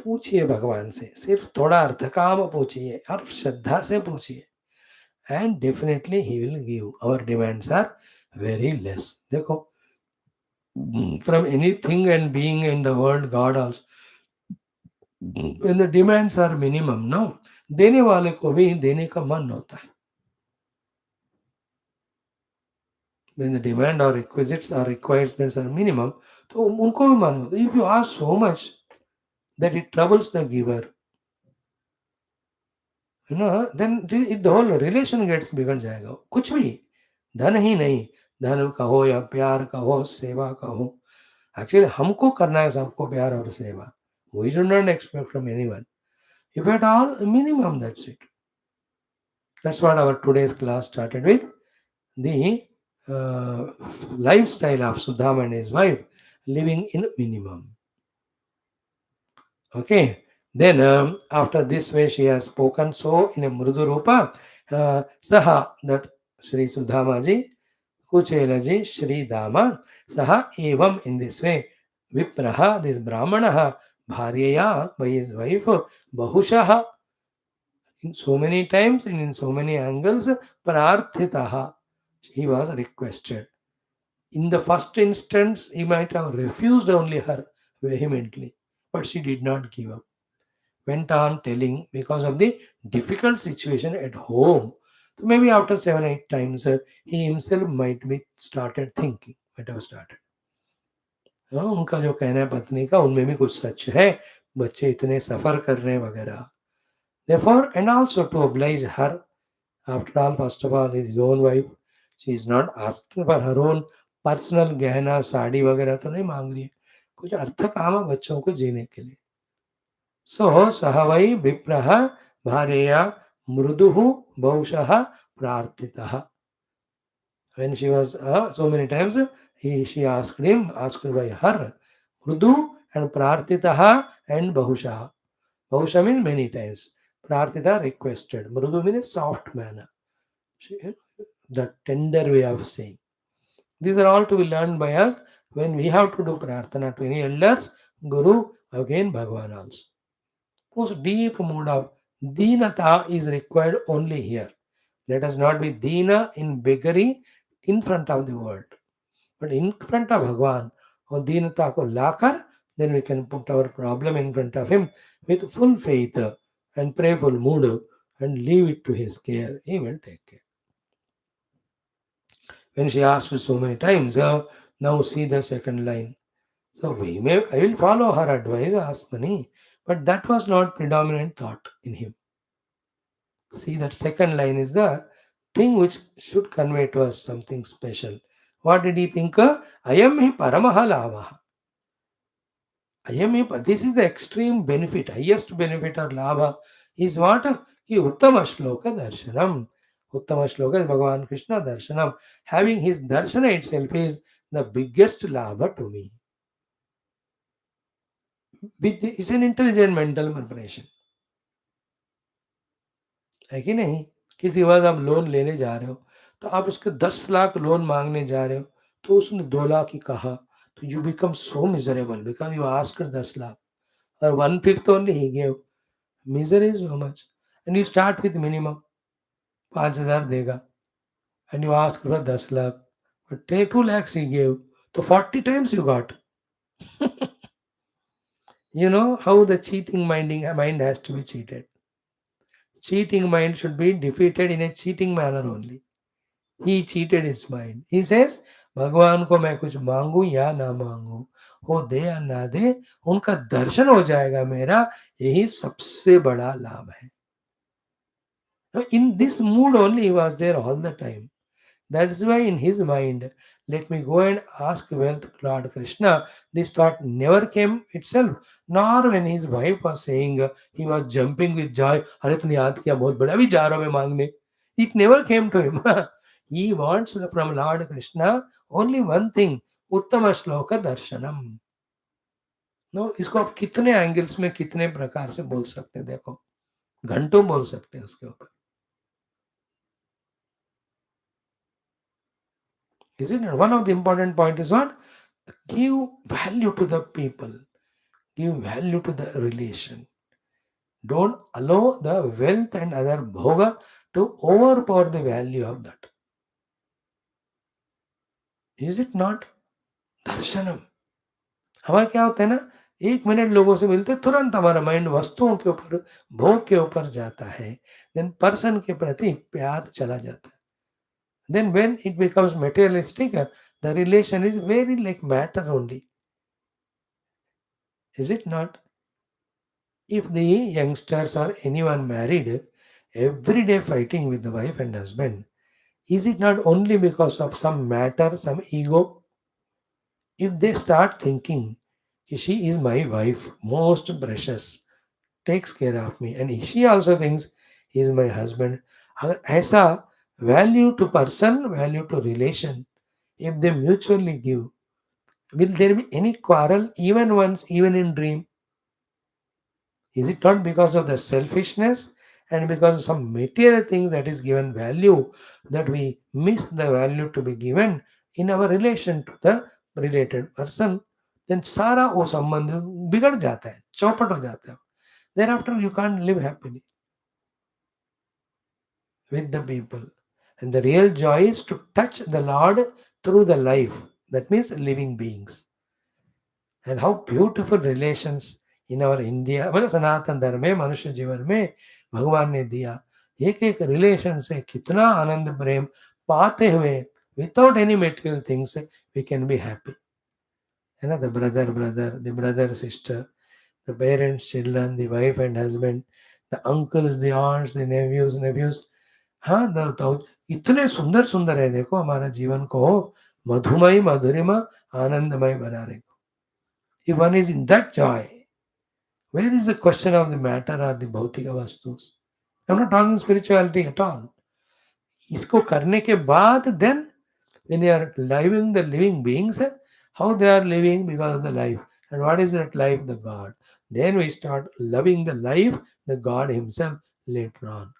[SPEAKER 1] पूछिए भगवान से, सिर्फ थोड़ा अर्थ काम पूछिए और श्रद्धा से पूछिए, and definitely he will give. Our demands are very less. देखो, from anything and being in the world, God also, when the demands are minimum, no, देने वाले को भी देने का मन होता है. When the demand or requisites or requirements are minimum, तो उनको भी मन होता है. If you ask so much that it troubles the giver, then the whole relation gets बिगड़ जाएगा. कुछ भी, धन ही नहीं, धन का हो या प्यार का हो, सेवा का हो, एक्चुअली हमको करना है सबको प्यार और सेवा. We should not expect from anyone. If at all, minimum, that's it. That's what our today's class started with. The lifestyle of Sudhama and his wife, living in minimum. Okay. Then after this way she has spoken so in a Mrudu Rupa, Saha, that Sri Sudhama ji, Kuchela ji, Sri Dama, Saha evam, in this way, Vipraha, this Brahmanaha, Bharyaya, by his wife, Bahushaha, in so many times and in so many angles, Prarthitaha, he was requested. In the first instance, he might have refused only her vehemently, but she did not give up. Went on telling because of the difficult situation at home. So maybe after 7 8 times, he himself might be started thinking, might have started. उनका जो कहना है पत्नी का, उनमें भी कुछ सच है, बच्चे इतने सफर कर रहे हैं वगैरह. Therefore, and also to oblige her, after all, first of all, his own wife, she is not asking for her own personal गहना साड़ी वगैरह तो नहीं मांग रही है, कुछ अर्थ काम है बच्चों को जीने के लिए. सो सह वै विप्रः भार्यया मृदुः बहुशः प्रार्थितः. When she was so many times, she asked by her, mrudu and prarthitaha and bahusha. Bahusha means many times. Prarthita requested. Mrudu means soft manner. The tender way of saying. These are all to be learned by us when we have to do prarthana to any elders, Guru, again Bhagavan also. Most deep mood of deenata is required only here. Let us not be deena in beggary in front of the world, but in front of Bhagavan, और दीनता को लाकर, then we can put our problem in front of him with full faith and prayerful mood and leave it to his care. He will take care. When she asked so many times, now see the second line. So I will follow her advice, ask money, but that was not predominant thought in him. See, that second line is the thing which should convey to us something special. What did he think? Ayam hi paramaha lavaha. This is the extreme benefit, highest benefit or labha is what? Ki uttama shloka darshanam. Uttama shloka is Bhagavan Krishna darshanam. Having his darshana itself is the biggest labha to me. It's an intelligent mental preparation. है कि नहीं? किसी के पास आप loan लेने जा रहे हो, तो आप उसके 10 लाख लोन माँगने जा रहे हो, तो उसने 2 लाख ही कहा, तो you become so miserable because you asked 10 lakh or 1/5 only he gave. Misery is so much. And you start with minimum 5,000 देगा and you ask for 10 lakh, but 2 lakhs he gave, so 40 times you got. You know how the cheating mind has to be cheated. Cheating mind should be defeated in a cheating manner only. He cheated his mind. He says, भगवान को मैं कुछ मांगू या ना मांगू, वो दे या ना दे, उनका दर्शन हो जाएगा मेरा, यही सबसे बड़ा लाभ है. In this mood only he was there all the time. That's why in his mind, let me go and ask wealth Lord Krishna. This thought never came itself. Nor when his wife was saying, he was jumping with joy. अरे तूने याद किया बहुत बड़ा, अभी जा रहा हूँ मैं मांगने. It never came to him. He wants from Lord Krishna only one thing, उत्तम श्लोक दर्शनम. नो, इसको आप कितने एंगल्स में कितने प्रकार से बोल सकते हैं, देखो घंटों बोल सकते हैं उसके ऊपर. Isn't it? One of the important point is what? Give value to the people. Give value to the relation. Don't allow the wealth and other bhoga to overpower the value of that. Is it not? दर्शनम. हमारा क्या होता है ना, 1 minute लोगों से मिलते तुरंत हमारा माइंड वस्तुओं के ऊपर, भोग के ऊपर जाता है, देन पर्सन के प्रति प्यार चला जाता है. Then when it becomes materialistic, the relation is very like matter only. Is it not? If the youngsters or anyone married, every day fighting with the wife and husband, is it not only because of some matter, some ego? If they start thinking, she is my wife, most precious, takes care of me, and she also thinks he is my husband, अगर ऐसा value to person, value to relation, if they mutually give, will there be any quarrel even once, even in dream? Is it not because of the selfishness and because of some material things that is given value that we miss the value to be given in our relation to the related person? Then सारा वो संबंध बिगड़ जाता है, चौपट हो जाता है. Thereafter you can't live happily with the people. And the real joy is to touch the Lord through the life. That means living beings. And how beautiful relations in our India, मतलब सनातन धर्म में, मनुष्य जीवन में भगवान ने दिया. एक एक रिलेशन से कितना आनंद प्रेम पाते हुए, without any material things we can be happy. है ना, the brother sister, the parents, children, the wife and husband, the uncles, the aunts, the nephews. हाँ, इतने सुंदर सुंदर है, देखो हमारा जीवन को मधुमय मधुरिमा आनंदमय बनाने को. If one is in that joy, where is the question of the matter or the bhautika vastus? I'm not talking spirituality at all. इसको करने के बाद then when they are living the living beings, how they are living because of the life. And what is that life? The God. Then we start loving the life, the God Himself later on.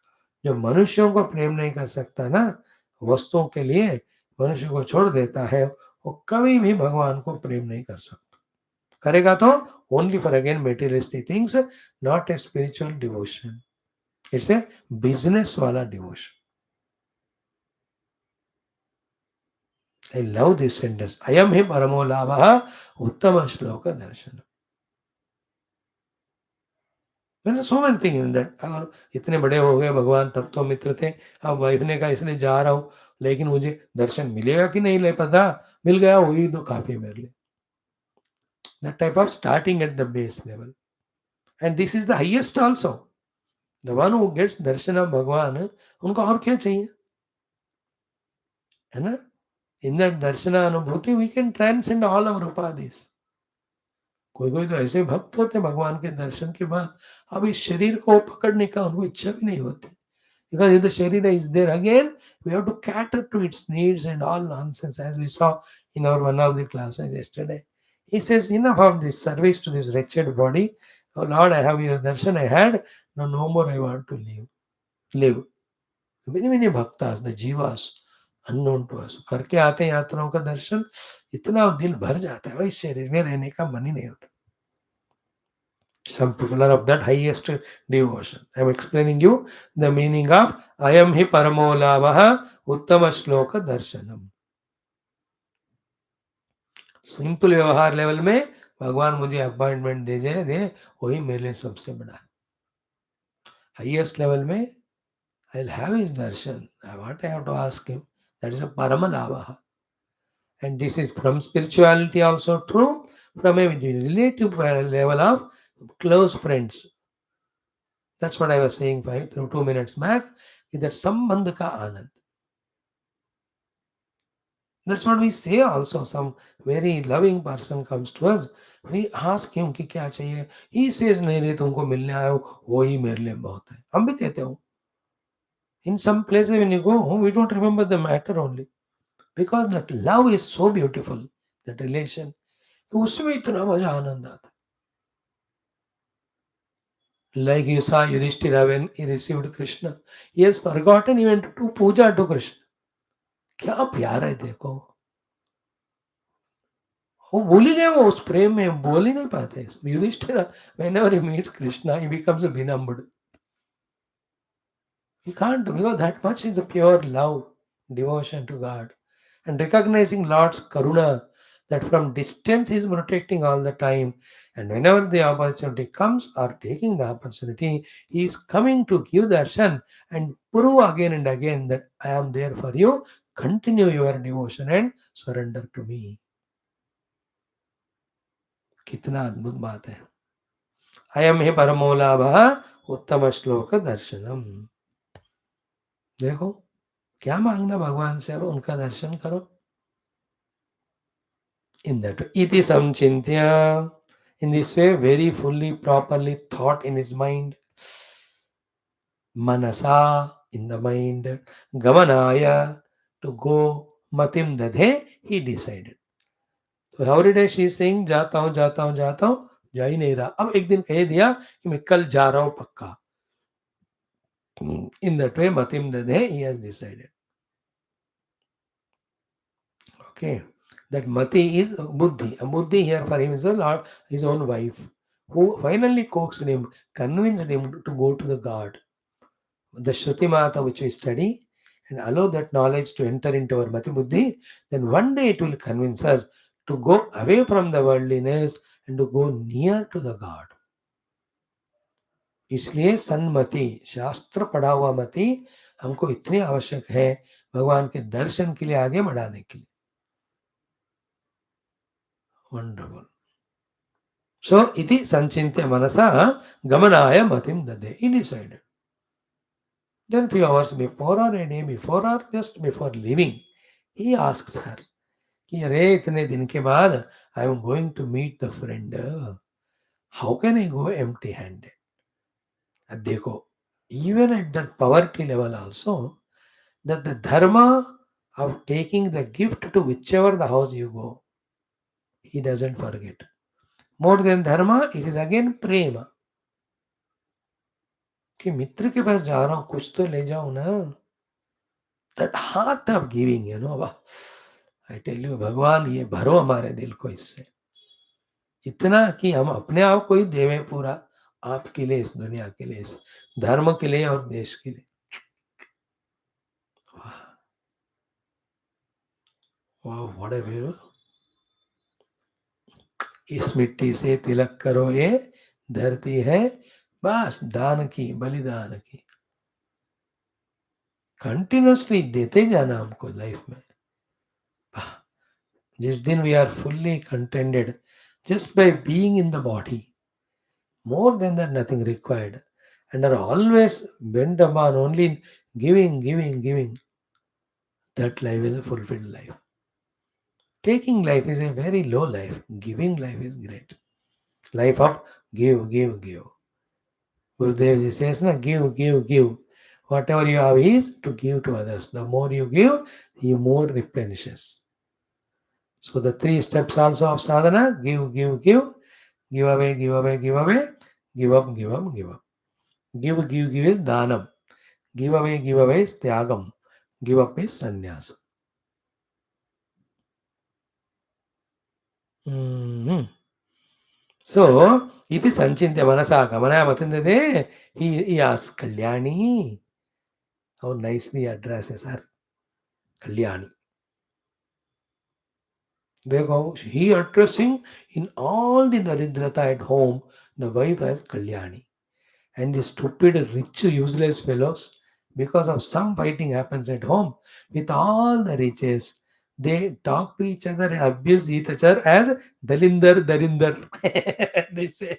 [SPEAKER 1] जो मनुष्यों को प्रेम नहीं कर सकता ना वस्तुओं के लिए, मनुष्य को छोड़ देता है, वो कभी भी भगवान को प्रेम नहीं कर सकता. करेगा तो only for again materialistic things, not a spiritual devotion. It's a business वाला devotion. I love this sentence. Ayam hi paramo labha uttama shloka darshanam. There are so many things in that. अगर इतने बड़े हो गए भगवान, तब तो मित्र थे. अब वाइफ ने कहा इसलिए जा रहा हूँ, लेकिन मुझे दर्शन मिलेगा कि नहीं ले पता, मिल गया वही तो काफी मेरे लिए. That type of starting at the base level. And this is the highest also. The one who gets darshan of भगवान, उनको और क्या चाहिए, है ना? In that darshana अनुभूति we can transcend all our upadhis. कोई कोई तो ऐसे भक्त होते हैं भगवान के दर्शन के बाद अब इस शरीर को पकड़ने का उनको इच्छा भी नहीं होती. Because if the sharira is there again, we have to cater to its needs and all nonsense, as we saw in our one of the classes yesterday. He says, enough of this service to this wretched body. Oh Lord, I have your darshan I had, now no more I want to live. Live. Many, many bhaktas, the jivas, unknown to us, करके आते हैं यात्राओं का दर्शन, इतना दिल भर जाता है, भाई शरीर में रहने का मन ही नहीं होता. Some people are of that highest devotion. I am explaining you the meaning of Ayam hi paramo labha uttama shloka darshanam. Simple व्यवहार लेवल में भगवान मुझे अपॉइंटमेंट दे वही मेरे लिए सबसे बड़ा. हाईएस्ट लेवल में I'll have his darshan. What I have to ask him? That is a paramalabha. And this is from spirituality also true, from a relative level of close friends. That's what I was saying 2 minutes back. Is that sambandh ka anand. That's what we say also. Some very loving person comes to us. We ask him कि क्या चाहिए. He says नहीं रे तुमको मिलने आया हूँ वही मेरे लिए बहुत है. हम भी कहते हो. In some places when you go, we don't remember the matter only. Because that love is so beautiful, that relation. कि उसमें इतना मजा आनंद आता. Like you saw Yudhishthira when he received Krishna. He has forgotten even to do puja to Krishna. क्या प्यार है देखो. वो भूल ही गए, वो उस प्रेम में बोल ही नहीं पाते. Yudhishthir, whenever he meets Krishna, he becomes a benumbed. He can't, because that much is a pure love, devotion to God. And recognizing Lord's Karuna, that from distance He is protecting all the time. And whenever the opportunity comes, or taking the opportunity, He is coming to give darshan and prove again and again that I am there for you. Continue your devotion and surrender to me. कितना अद्भुत बात है. अयम ही परमो लाभः उत्तम श्लोक दर्शनम. देखो, क्या मांगना भगवान से, अब उनका दर्शन करो. In that iti samchintya, in this way, very fully, properly thought in his mind, manasa, in the mind, gamanaya, to go, matim dadhe, he decided. तो एवरी डे शी सिंग, जाता हूँ जाता हूँ जाता हूँ, जा ही नहीं रहा. अब एक दिन कह दिया कि मैं कल जा रहा हूँ पक्का. In that way, matim dadhe, he has decided. Okay, that mati is buddhi. A buddhi here for him is his own wife, who finally coaxed him, convinced him to go to the God, the Shruti Mata which we study, and allow that knowledge to enter into our mati buddhi. Then one day it will convince us to go away from the worldliness and to go near to the God. इसलिए सन्मति, शास्त्र पढ़ा हुआ मति हमको इतनी आवश्यक है भगवान के दर्शन के लिए आगे बढ़ाने के लिए. Wonderful. So, iti sanchintya manasa gamanaya matim dade. He decided. Then few hours before or a day before or just before leaving, he asks her, कि अरे इतने दिन के बाद I am going to meet the friend. How can I go empty handed? अब देखो, even at that poverty level also, that the dharma of taking the gift to whichever the house you go, he doesn't forget. More than dharma, it is again prema. कि मित्र के पास जा रहा हूँ, कुछ तो ले जाऊं ना. That heart of giving, I tell you, भगवान ये भरो हमारे दिल को इससे, इतना कि हम अपने आप को ही देवे पूरा, आपके लिए, इस दुनिया के लिए, इस धर्म के लिए और देश के लिए. What a view. इस मिट्टी से तिलक करो, ये धरती है बस दान की, बलिदान की. कंटिन्यूसली देते जाना हमको लाइफ में. जिस दिन we are fully contented just by being in the body, more than that nothing required, and are always bent upon only giving, giving, giving, that life is a fulfilled life. Taking life is a very low life. Giving life is great. Life of give, give, give. Gurudev ji says, na, give, give, give. Whatever you have is to give to others. The more you give, you more replenishes. So the 3 steps also of sadhana: give, give, give away, give away, give away, give up, give up, give up. Give, give is dhanam. Give away is tyagam. Give up is sannyas. So, iti sanchintya manasa gamanaya matindade, he asks, Kalyani. How nicely addresses her. Kalyani. देखो, he addressing in all the Daridrata at home, the wife as Kalyani. And the stupid, rich, useless fellows, because of some fighting happens at home, with all the riches, they talk to each other and abuse each other as Dalinder, Darinder. They say.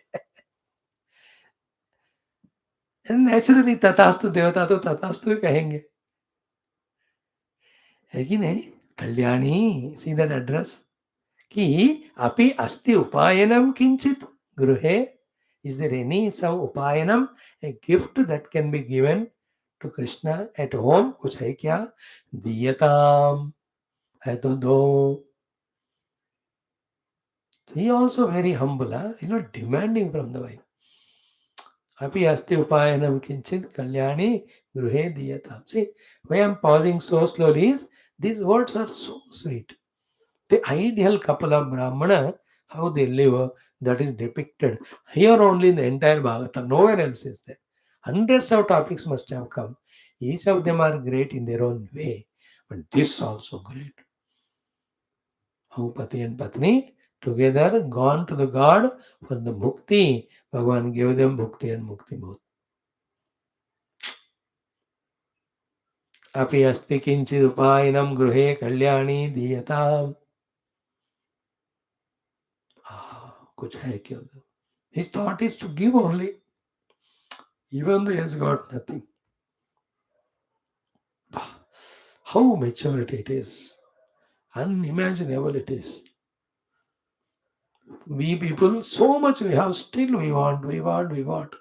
[SPEAKER 1] And naturally, तथास्तु देवता तो तथास्तु ही कहेंगे, है कि नहीं. Kalyani, see that address, कि अपि अस्ति उपायनम किंचित गृहे. Is there any some upayanam, a gift that can be given to Krishna at home? कुछ है क्या? दीयताम, है तो दो. He also very humble. He's not demanding from the wife. Api asti upayanam kinchit kalyani gruhe diyataam. See, why I'm pausing so slowly is these words are so sweet. The ideal couple of Brahmana, how they live, that is depicted here only in the entire Bhagavata. Nowhere else is there. Hundreds of topics must have come. Each of them are great in their own way. But this also great. How Pati and Patni together gone to the God for the Bhukti. Bhagavan gave them Bhukti and Mukti both. अपि अस्ति किंचिदुपायनं गृहे कल्याणी दीयताम्. कुछ है क्या? His thought is to give only, even though he has got nothing. How mature it is, unimaginable it is. We people, so much we have, still we want, we want, we want.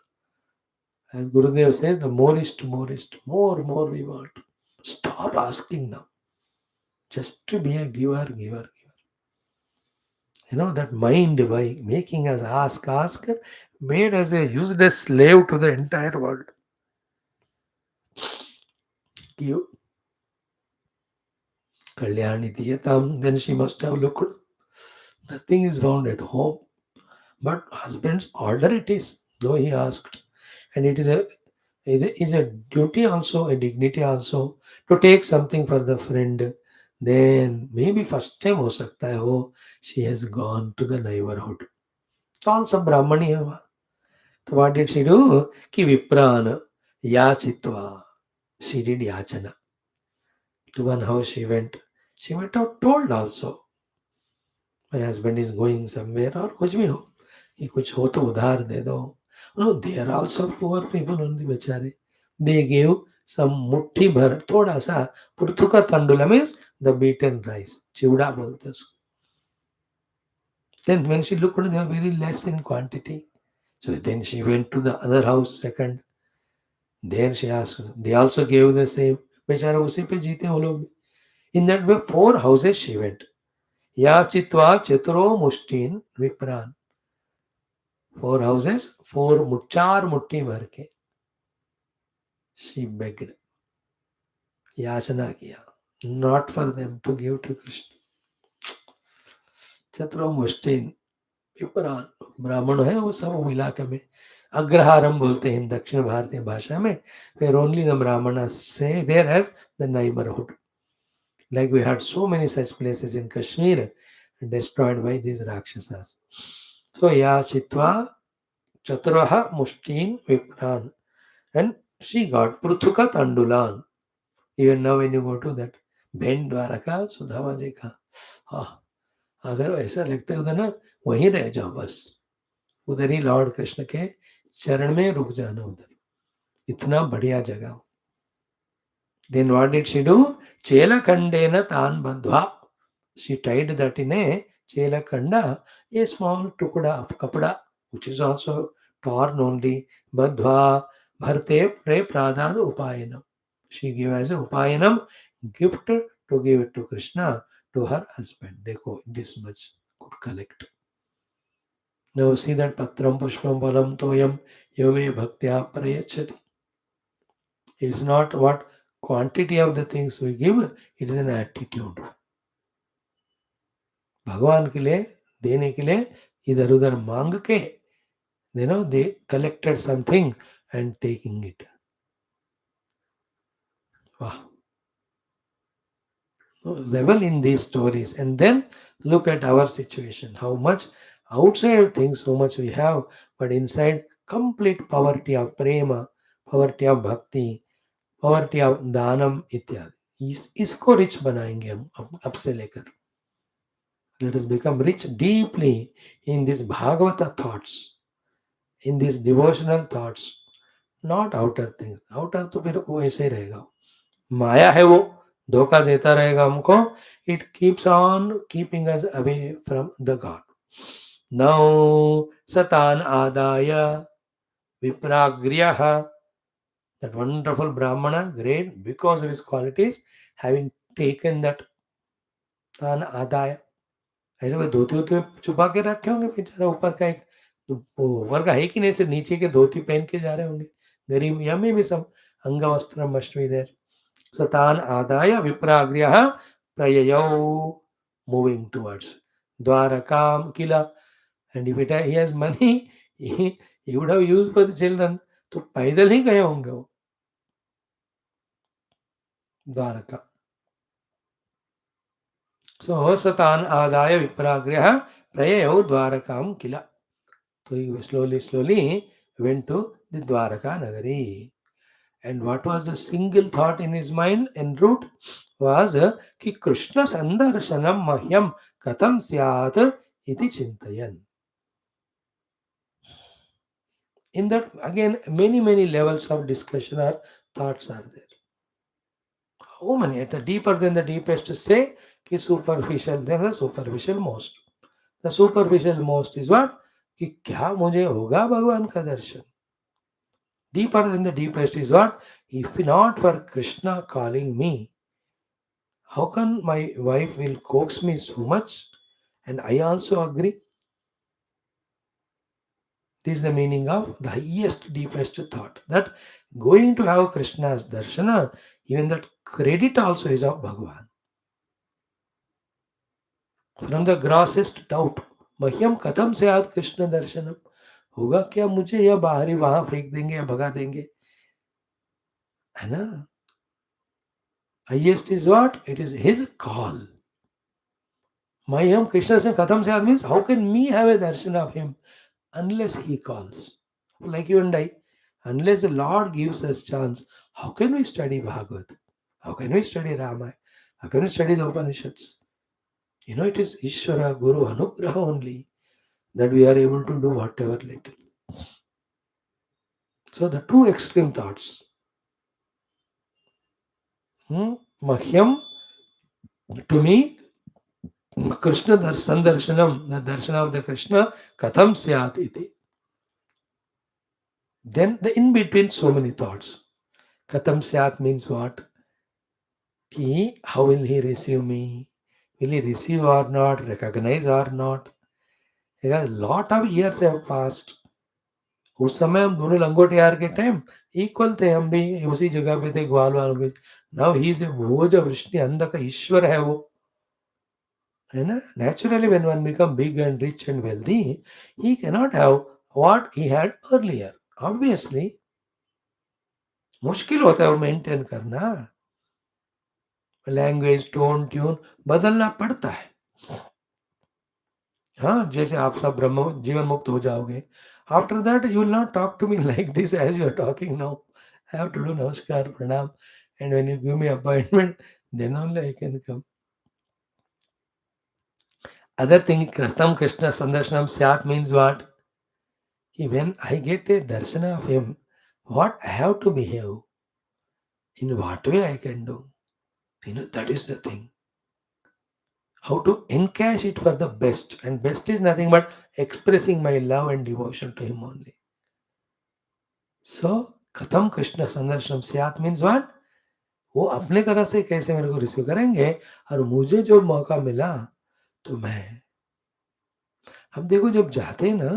[SPEAKER 1] As Gurudev says, the more is to more is to more we want. Stop asking now. Just to be a giver, giver, giver. That mind, by making us ask, made us a useless slave to the entire world. Give. Kalyani Diyatam, then she must have looked. Nothing is found at home. But husband's order it is, though he asked. And it is a duty also, a dignity also, to take something for the friend. Then maybe first time ho sakta hai, oh, she has gone to the neighborhood. All some Brahmani hai. So what did she do? Ki Viprana Yachitva. She did yachana. To one house she went. She went out told also. My husband is going somewhere और कुछ भी हो कि कुछ हो तो उधार दे दो. No, they are also poor people only बेचारे. They gave some मुट्ठी भर थोड़ा सा पुरथुका तंडुला means the beaten rice. चिवड़ा बोलते हैं उसको. Then when she looked, they were very less in quantity. So then she went to the other house second. There she asked. They also gave the same. बेचारे उसी पे जीते वो लोग. In that way, 4 houses she went. याचित्वा चतुरो मुष्टिन विप्रान. 4 houses, 4 मुट्ठी भर के she begged. याचना किया. Not for them to give to Krishna. चतुरो मुष्टिन विप्रान. ब्राह्मण है वो सब वो इलाके में. अग्रहारम बोलते हैं दक्षिण भारतीय भाषा में. Where only the Brahmanas say there as the neighborhood. Like we had so many such places in Kashmir destroyed by these Rakshasas. So Yachitva Chaturaha Mushtin Vipran. And she got Pruthuka Tandulan. Even now when you go to that Ben Dwaraka, Sudama ji का, हाँ, अगर ऐसा लगता है उधर ना वहीं रह जाओ बस. उधर ही लॉर्ड कृष्ण के चरण में रुक जाना उधर. इतना बढ़िया जगह. Then what did she do? Chelakandena tan bandhva. She tied that in a chelakanda, a small tukda of kapda, which is also torn only. Bandhva bharte pre pradad upayanam. She gave as a upayanam gift to give it to Krishna, to her husband. Dekho, this much could collect. Now see that patram pushpam balam toyam yome bhaktya prayachati. It is not what quantity of the things we give, it is an attitude. भगवान के लिए देने के लिए इधर उधर मांग के they collected something and taking it. Wow. So revel in these stories and then look at our situation. How much outside things, so much we have, but inside complete poverty of prema, poverty of bhakti, poverty of दानम इत्यादि. इसको rich बनाएंगे हम अब से लेकर. Let us become rich deeply in these Bhagavata thoughts, in these devotional thoughts, not outer things. Outer तो फिर वो ऐसे ही रहेगा. माया है वो, धोखा देता रहेगा हमको. It keeps on keeping us away from the God. Now Satan Adaya Vipragriyaha, that wonderful Brahmana, great because of his qualities, having taken that Tan Adaya. ऐसे कोई धोती वोती में छुपा के रखे होंगे बेचारा. ऊपर का एक ऊपर का है कि नहीं, सिर्फ नीचे के धोती पहन के जा रहे होंगे गरीब. या में भी सब अंग वस्त्रम अश्वी देर. सतान आदाय विप्राग्र्यः प्रययौ. moving towards Dwarakam Kila. And if he has money, he would have used for the children. तो पैदल ही गए होंगे वो द्वारका. So सतान आदाय विप्राग्रह प्रययो द्वारकाम किला. So he slowly went to the Dwaraka Nagari. And what was the single thought in his mind en route was कि कृष्ण संदर्शनम मह्यम कथम स्यात् इति चिंतयन्. In that again many levels of discussion or thoughts are there. How many at the deeper than the deepest say कि superficial than the superficial most. The superficial most is what कि क्या मुझे होगा भगवान का दर्शन. Deeper than the deepest is what? If not for Krishna calling me, how can my wife will coax me so much? And I also agree. This is the meaning of the highest, deepest thought. That going to have Krishna's darshana, even that credit also is of Bhagavan. From the grossest doubt, मह्यम कथम से याद कृष्ण दर्शनम होगा क्या मुझे या बाहरी वहां फेंक देंगे या भगा देंगे है ना. Highest is what? It is his call. Mayam Krishna se Katham Syad means how can me have a darshan of him unless he calls? Like you and I, unless the Lord gives us chance, how can we study Bhagavad? How can we study Ramayana? How can we study the Upanishads? It is Ishvara Guru Anugraha only that we are able to do whatever little. So the two extreme thoughts. Mahyam, to me, Krishna Sandarshanam, the darshan of the Krishna, Katham Syat iti. Then the in between, so many thoughts. Katham Syat means what? Ki, how will he receive me? Will he receive or not? Recognize or not? Because a lot of years have passed. उस समय हम दोनों लंगोट यार के time equal थे. हम भी उसी जगह पे थे ग्वाल वाल के. नाउ ही इज वो जो वृष्णि अंध का ईश्वर है वो है ना. Naturally when one become big and rich and wealthy, he cannot have what he had earlier. Obviously मुश्किल होता है वो मेंटेन करना. लैंग्वेज टोन ट्यून बदलना पड़ता है. हाँ, जैसे आप सब ब्रह्म जीवन मुक्त हो जाओगे, after that you will not talk to me like this as you are talking now. I have to do नमस्कार प्रणाम and when you give me appointment then only I can come. Other thing कृष्णम कृष्ण संदर्शनम स्यात् means what कि when I get a darshan of him what I have to behave in what way I can do. That is the thing. How to encash it for the best, and best is nothing but expressing my love and devotion to him only. So कथम कृष्ण संदर्शनम स्यात् means what? वो अपने तरह से कैसे मेरे को रिसीव करेंगे और मुझे जो मौका मिला तो मैं. हम देखो जब जाते हैं ना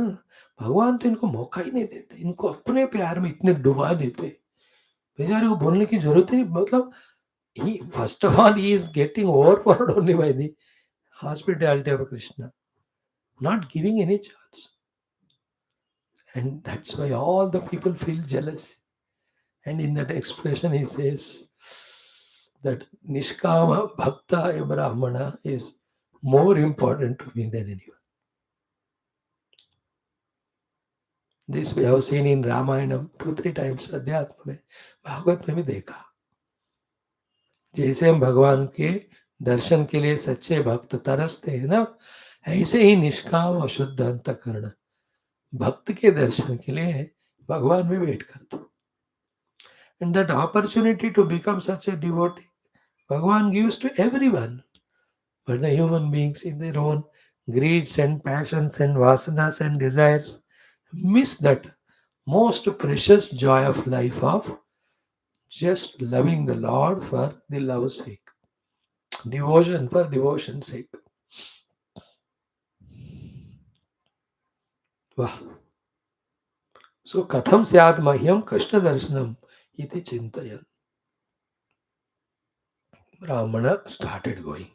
[SPEAKER 1] भगवान तो इनको मौका ही नहीं देते. इनको अपने प्यार में इतने डुबा देते बेचारे को बोलने की जरूरत ही नहीं. मतलब he first of all he is getting overpowered only by the hospitality of Krishna, not giving any chance. And that's why all the people feel jealous. And in that expression, he says that Nishkama Bhakta Brahmana is more important to me than anyone. This we have seen in Ramayana 2-3 times, अध्यात्म में, भागवत में भी देखा. जैसे हम भगवान के दर्शन के लिए सच्चे भक्त तरसते हैं ना, ऐसे ही निष्काम और शुद्ध अंतःकरण भक्त के दर्शन के लिए भगवान में वेट करते. And that opportunity to become such a devotee, Bhagavan gives to everyone. But the human beings in their own greeds and passions and vasanas and desires miss that most precious joy of life of just loving the Lord for the love's sake. Devotion for devotion's sake. Wow. So katham syat mahyam Krishna darshanam iti chintayan. Brahmana started going.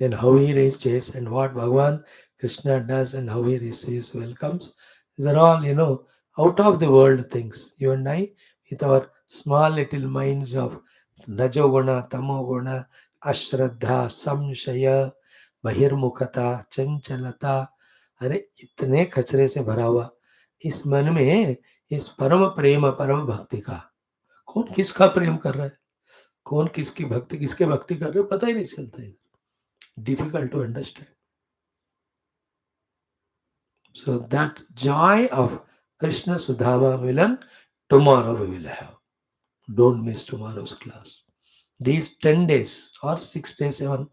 [SPEAKER 1] then how he reaches and what Bhagavan Krishna does and how he receives welcomes. These are all, out of the world things. You and I, with our small little minds of Rajoguna, Tamoguna, Ashraddha, Samshaya, Bahirmukhata, Chanchalata, अरे इतने कचरे से भरा हुआ इस मन में इस परम प्रेम परम भक्ति का कौन किसका प्रेम कर रहा है कौन किसकी भक्ति किसके भक्ति कर रहे हो पता ही नहीं चलता है difficult to understand. So that joy of Krishna Sudhama Milan, tomorrow we will have. Don't miss tomorrow's class. These 10 days or 6 days, 7,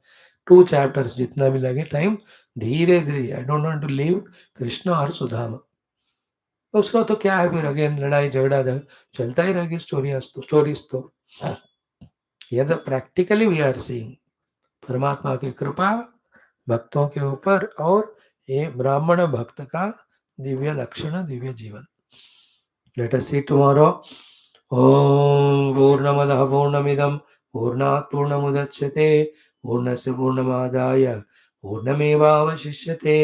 [SPEAKER 1] 2 chapters, जितना भी लगे टाइम धीरे धीरे I don't want to leave Krishna और सुधामा उसका तो क्या है फिर अगेन लड़ाई झगड़ा चलता ही रहेगी स्टोरीज तो ये तो प्रैक्टिकली वी आर सीइंग परमात्मा की कृपा भक्तों के ऊपर और ये ब्राह्मण भक्त का दिव्य लक्षण दिव्य जीवन लेट अस सी टुमारो ओम पूर्णमदः पूर्णमिदं पूर्णात् पूर्णमुदच्यते पूर्णस्य पूर्णमादाय पूर्णमेवावशिष्यते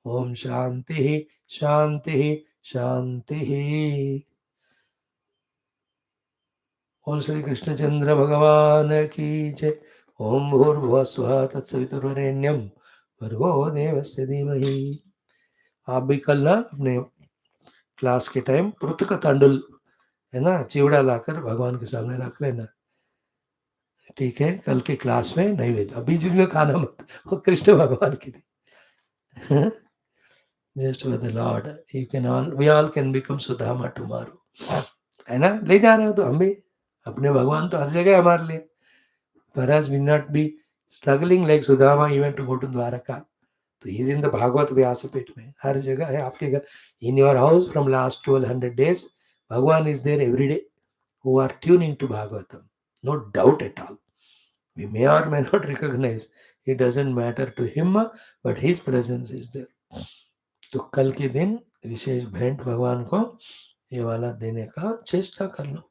[SPEAKER 1] ओम शांति शांति शांति ओम श्री कृष्णचंद्र भगवान की जय ओम भूर्भुवः स्वः तत्सवितुर्वरेण्यं भर्गो देवस्य धीमहि आप भी कल ना अपने क्लास के टाइम पृथक तांडुल है ना चिवड़ा लाकर भगवान के सामने रख लेना ठीक है कल की क्लास में नहीं लेना बीच बीच में खाना मत वो कृष्ण भगवान के लिए just for the lord you can all we all can become Sudama tomorrow है ना ले जा रहे हो तो हम भी अपने भगवान तो हर जगह है हमारे लिए पर as we not be struggling like Sudama even to go to Dwarka तो इज इन द भागवत व्यासपीठ में हर जगह है आपके घर in your house from last 1200 days भगवान is there every day who are tuning to Bhagavatam no doubt at all we may or may not recognize it doesn't matter to him but his presence is there तो कल के दिन विशेष भेंट भगवान को ये वाला देने का चेष्टा कर लो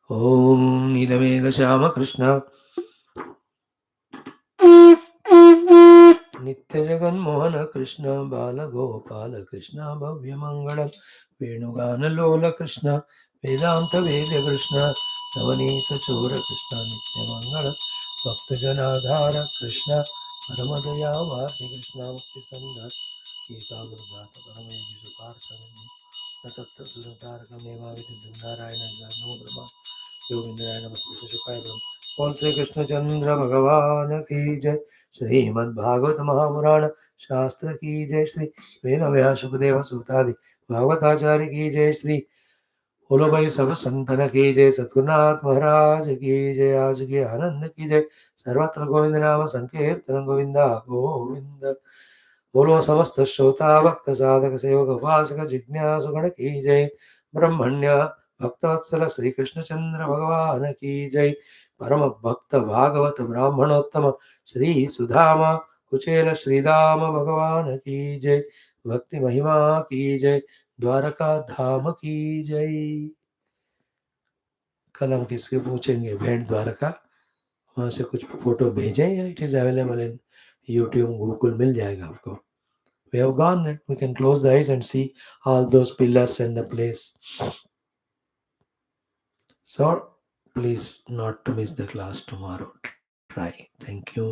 [SPEAKER 1] ओम नीलमेघ श्याम कृष्ण नित्य जगन मोहन कृष्ण बाल गोपाल कृष्ण भव्य मंगल वेणुगान लोल कृष्ण वेदांत वेद कृष्ण नवनीत चोर कृष्ण नित्य मंगल भक्त जनाधार कृष्ण परम दया वासी कृष्ण मुक्ति संधर गीता गुरुदात परम योगी तत्व सुरतारक मेवा नारायण ज्ञानो ब्रह्मा योगिंद्राय नमस्ते शुकाय ब्रह्म और श्री कृष्णचंद्र भगवान की जय श्रीमद् भागवत महापुराण शास्त्र की जय श्री वेद व्यास सुखदेव सूतादि भागवताचार्य की जय श्री बोलो भाई सब संतन की जय सतगुरुनाथ महाराज की जय आज के आनंद की जय सर्वत्र गोविंद नाम संकीर्तन गोविंदा गोविंद बोलो समस्त श्रोता भक्त साधक सेवक उपासक जिज्ञासु गण की जय ब्रह्मण्य भक्तवत्सल श्री कृष्णचंद्र भगवान की जय परम भक्त भागवत ब्राह्मणोत्तम श्री सुधामा कुचेल श्रीदाम भगवान की जय भक्ति महिमा की जय द्वारका धाम की जय कल हम किसके पूछेंगे भेंट द्वारका वहाँ से कुछ फोटो भेजें या it is available in YouTube Google मिल जाएगा आपको we have gone and we can close the eyes and see all those pillars and the place so please not to miss the class tomorrow try thank you